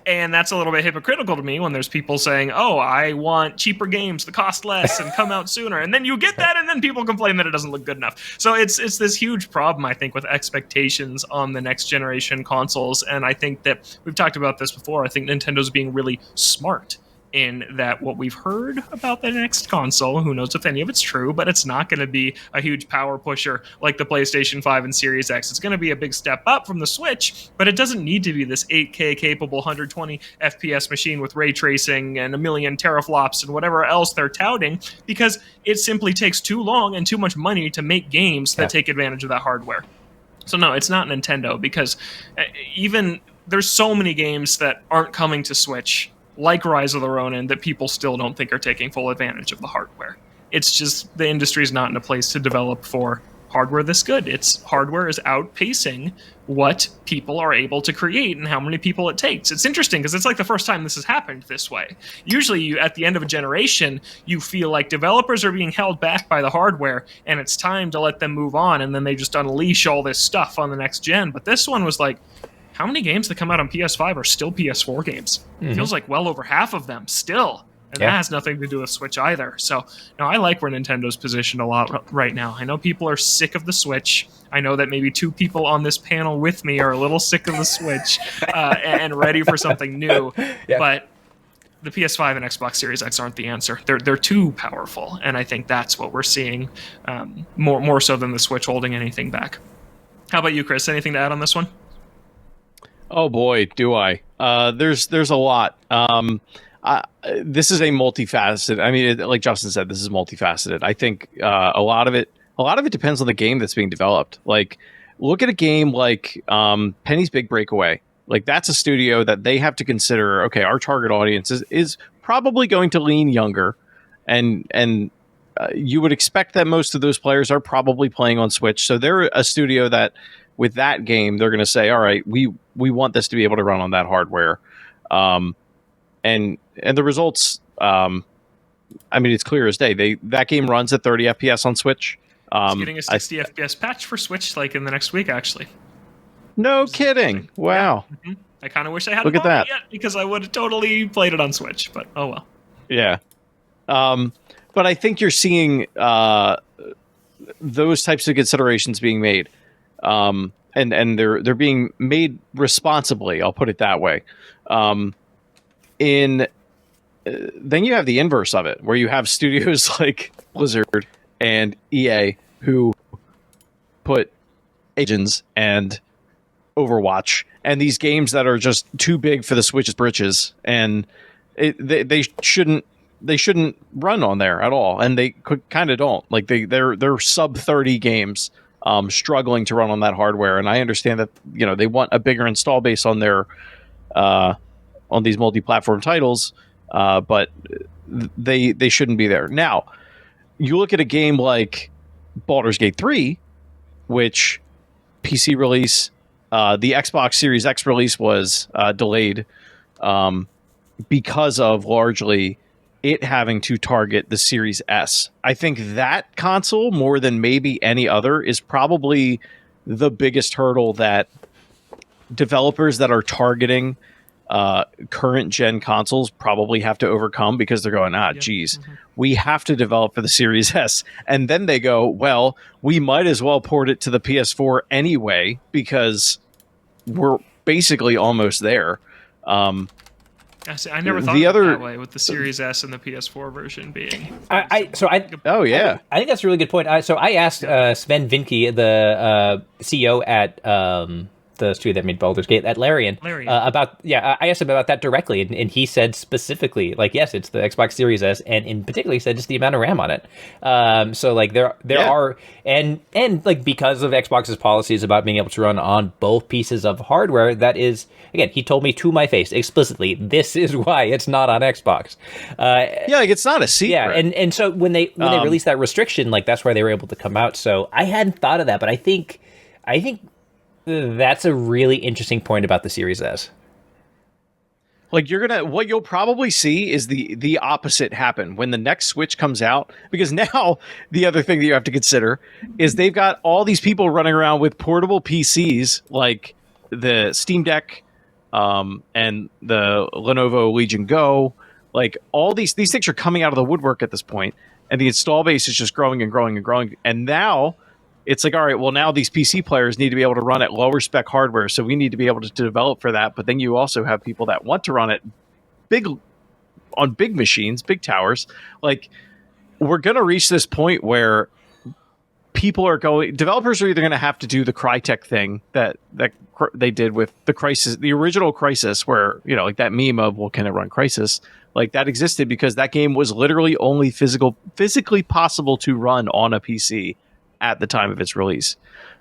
And that's a little bit hypocritical to me when there's people saying, oh, I want cheaper games that cost less and come out sooner. And then you get that, and then people complain that it doesn't look good enough. So it's this huge problem, I think, with expectations on the next generation consoles. And I think that we've talked about this before. I think Nintendo's being really smart in that what we've heard about the next console, who knows if any of it's true, but it's not going to be a huge power pusher like the PlayStation 5 and Series X. It's going to be a big step up from the Switch, but it doesn't need to be this 8K capable 120 FPS machine with ray tracing and a million teraflops and whatever else they're touting, because it simply takes too long and too much money to make games that take advantage of that hardware. So no, it's not Nintendo, because even there's so many games that aren't coming to Switch, like Rise of the Ronin, that people still don't think are taking full advantage of the hardware. It's just the industry's not in a place to develop for hardware this good. Its hardware is outpacing what people are able to create and how many people it takes. It's interesting because it's like the first time this has happened this way. Usually at the end of a generation, you feel like developers are being held back by the hardware and it's time to let them move on, and then they just unleash all this stuff on the next gen. But this one was like, how many games that come out on PS5 are still PS4 games? It feels like well over half of them still. And that has nothing to do with Switch either. So, no, I like where Nintendo's positioned a lot right now. I know people are sick of the Switch. I know that maybe two people on this panel with me are a little sick of the Switch and ready for something new. Yeah. But the PS5 and Xbox Series X aren't the answer. They're too powerful. And I think that's what we're seeing more so than the Switch holding anything back. How about you, Chris? Anything to add on this one? Oh boy, do I! There's a lot. This is a multifaceted. I mean, like Justin said, this is multifaceted. I think a lot of it depends on the game that's being developed. Like, look at a game like Penny's Big Breakaway. Like, that's a studio that they have to consider. Okay, our target audience is probably going to lean younger, and you would expect that most of those players are probably playing on Switch. So they're a studio that, with that game, they're going to say, all right, we want this to be able to run on that hardware. And the results, I mean, it's clear as day. That game runs at 30 FPS on Switch. It's getting a 60 FPS patch for Switch like in the next week, actually. No kidding. Wow. Yeah. Mm-hmm. I kind of wish I hadn't bought it yet, because I would have totally played it on Switch, but oh well. Yeah. But I think you're seeing those types of considerations being made. And they're being made responsibly. I'll put it that way. Then you have the inverse of it, where you have studios like Blizzard and EA who put Agents and Overwatch and these games that are just too big for the Switch's britches, and they shouldn't run on there at all, and they kind of don't. Like they're sub 30 games. Struggling to run on that hardware, and I understand that they want a bigger install base on their on these multi-platform titles, but they shouldn't be there. Now, you look at a game like Baldur's Gate 3, which PC release, the Xbox Series X release was delayed because of largely it having to target the Series S. I think that console, more than maybe any other, is probably the biggest hurdle that developers that are targeting current gen consoles probably have to overcome, because they're going, geez, we have to develop for the Series S. And then they go, well, we might as well port it to the PS4 anyway, because we're basically almost there. I never thought of it that way, with the Series S and the PS4 version being. I think that's a really good point. So I asked Sven Vinke, the CEO at the studio that made Baldur's Gate, at Larian. I asked him about that directly, and he said specifically, like, yes, it's the Xbox Series S, and in particular, he said just the amount of RAM on it. So like there are, and like, because of Xbox's policies about being able to run on both pieces of hardware, that is, again, he told me to my face explicitly, this is why it's not on Xbox. Like, it's not a secret. Yeah, and so when they released that restriction, like, that's why they were able to come out. So I hadn't thought of that, but I think that's a really interesting point about the Series S. Like, what you'll probably see is the opposite happen when the next Switch comes out, because now the other thing that you have to consider is they've got all these people running around with portable PCs like the Steam Deck and the Lenovo Legion Go. Like, all these things are coming out of the woodwork at this point, and the install base is just growing and growing and growing. And now it's like, all right, well, now these PC players need to be able to run at lower spec hardware, so we need to be able to develop for that. But then you also have people that want to run it on big machines, big towers. Like, we're going to reach this point where developers are either going to have to do the Crytek thing that they did with the Crysis, the original Crysis, where, like that meme of, well, can it run Crysis? Like, that existed because that game was literally only physically possible to run on a PC at the time of its release.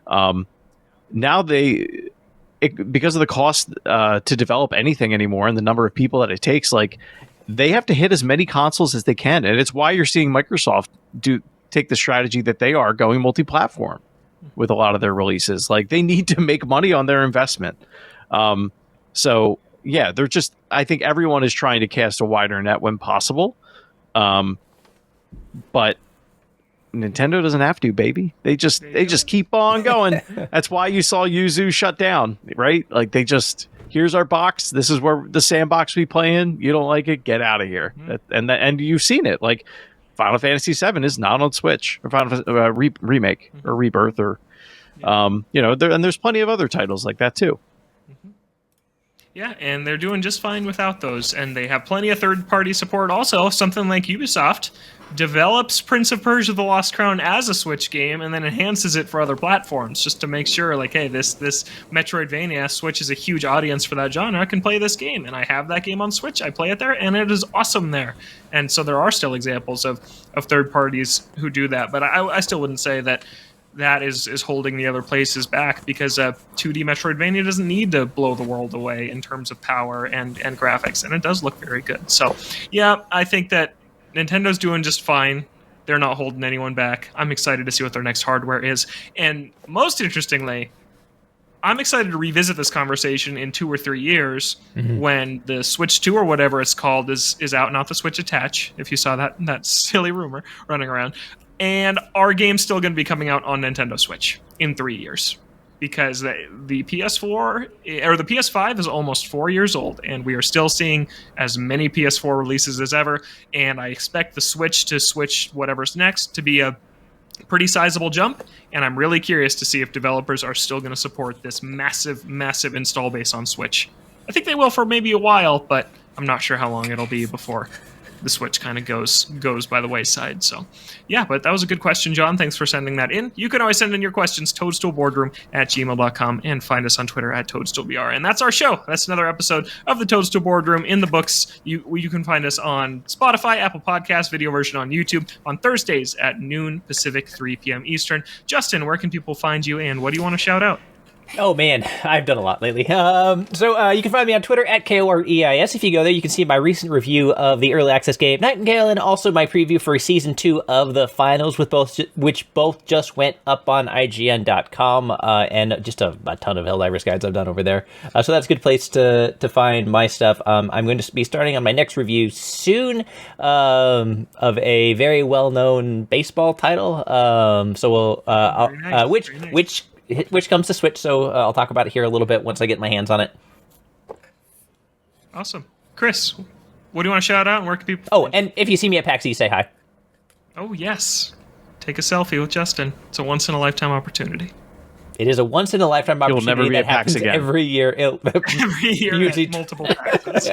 Now because of the cost to develop anything anymore and the number of people that it takes, like, they have to hit as many consoles as they can. And it's why you're seeing Microsoft take the strategy that they are, going multi-platform with a lot of their releases. Like, they need to make money on their investment. So yeah, I think everyone is trying to cast a wider net when possible. But Nintendo doesn't have to, baby. They just keep on going. That's why you saw Yuzu shut down, right? Like, here's our box. This is where the sandbox we play in. You don't like it? Get out of here. And you've seen it. Like, Final Fantasy VII is not on Switch, or Final Remake or Rebirth, or and there's plenty of other titles like that too. Yeah, and they're doing just fine without those, and they have plenty of third-party support. Also, something like Ubisoft develops Prince of Persia: The Lost Crown as a Switch game, and then enhances it for other platforms, just to make sure, like, hey, this Metroidvania, Switch is a huge audience for that genre, I can play this game, and I have that game on Switch, I play it there, and it is awesome there. And so there are still examples of third parties who do that, but I still wouldn't say that is holding the other places back, because 2D Metroidvania doesn't need to blow the world away in terms of power and graphics, and it does look very good. So, yeah, I think that Nintendo's doing just fine. They're not holding anyone back. I'm excited to see what their next hardware is. And most interestingly, I'm excited to revisit this conversation in 2 or 3 years when the Switch 2 or whatever it's called is out, not the Switch Attach, if you saw that silly rumor running around. And our game's still going to be coming out on Nintendo Switch in 3 years, because the PS4 or the PS5 is almost 4 years old, and we are still seeing as many PS4 releases as ever. And I expect the Switch to switch whatever's next to be a pretty sizable jump. And I'm really curious to see if developers are still going to support this massive, massive install base on Switch. I think they will for maybe a while, but I'm not sure how long it'll be before the Switch kind of goes by the wayside. So, yeah, but that was a good question, John. Thanks for sending that in. You can always send in your questions, toadstoolboardroom@gmail.com, and find us on Twitter @toadstoolbr. And that's our show. That's another episode of the Toadstool Boardroom in the books. You can find us on Spotify, Apple Podcasts, video version on YouTube on Thursdays at noon Pacific, 3 p.m. Eastern. Justin, where can people find you, and what do you want to shout out? Oh man, I've done a lot lately. So you can find me on Twitter at KOREIS. If you go there, you can see my recent review of the early access game Nightingale, and also my preview for season 2 of the finals, which both just went up on IGN.com, and just a ton of Helldivers guides I've done over there. So that's a good place to find my stuff. I'm going to be starting on my next review soon of a very well known baseball title. Which comes to Switch, so I'll talk about it here a little bit once I get my hands on it. Awesome. Chris, what do you want to shout out, and where can people... Oh, and if you see me at PAX East, say hi. Oh, yes. Take a selfie with Justin. It's a once-in-a-lifetime opportunity. It is a once-in-a-lifetime opportunity. You'll never be that at PAX happens again. every year. Every year usually at multiple PAXs.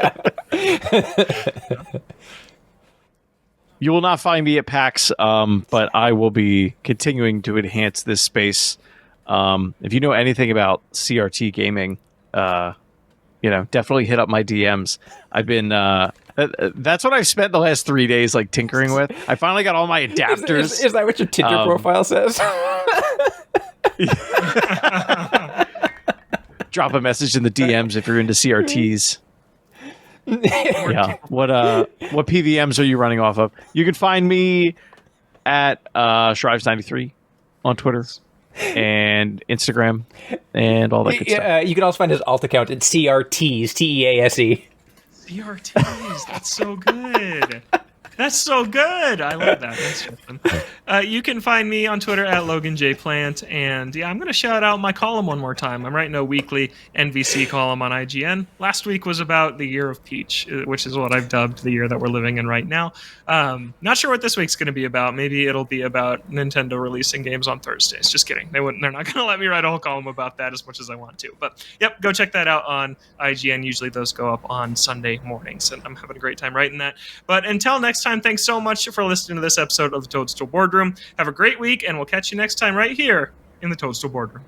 You will not find me at PAX, but I will be continuing to enhance this space. If you know anything about CRT gaming, definitely hit up my DMs. I've been that's what I've spent the last 3 days like tinkering with. I finally got all my adapters. Is that what your Tinder profile says? Drop a message in the DMs if you're into CRTs. Yeah. What PVMs are you running off of? You can find me at Shrives93 on Twitter and Instagram and all that good stuff. You can also find his alt account at CRTs, TEASE. CRTs, that's so good. That's so good. I love that. That's Justin. You can find me on Twitter at LoganJPlant. And yeah, I'm going to shout out my column one more time. I'm writing a weekly NVC column on IGN. Last week was about the Year of Peach, which is what I've dubbed the year that we're living in right now. Not sure what this week's going to be about. Maybe it'll be about Nintendo releasing games on Thursdays. Just kidding. They're not going to let me write a whole column about that as much as I want to. But yep, go check that out on IGN. Usually those go up on Sunday mornings, and I'm having a great time writing that. But until next time, thanks so much for listening to this episode of the Toadstool Boardroom. Have a great week, and we'll catch you next time right here in the Toadstool Boardroom.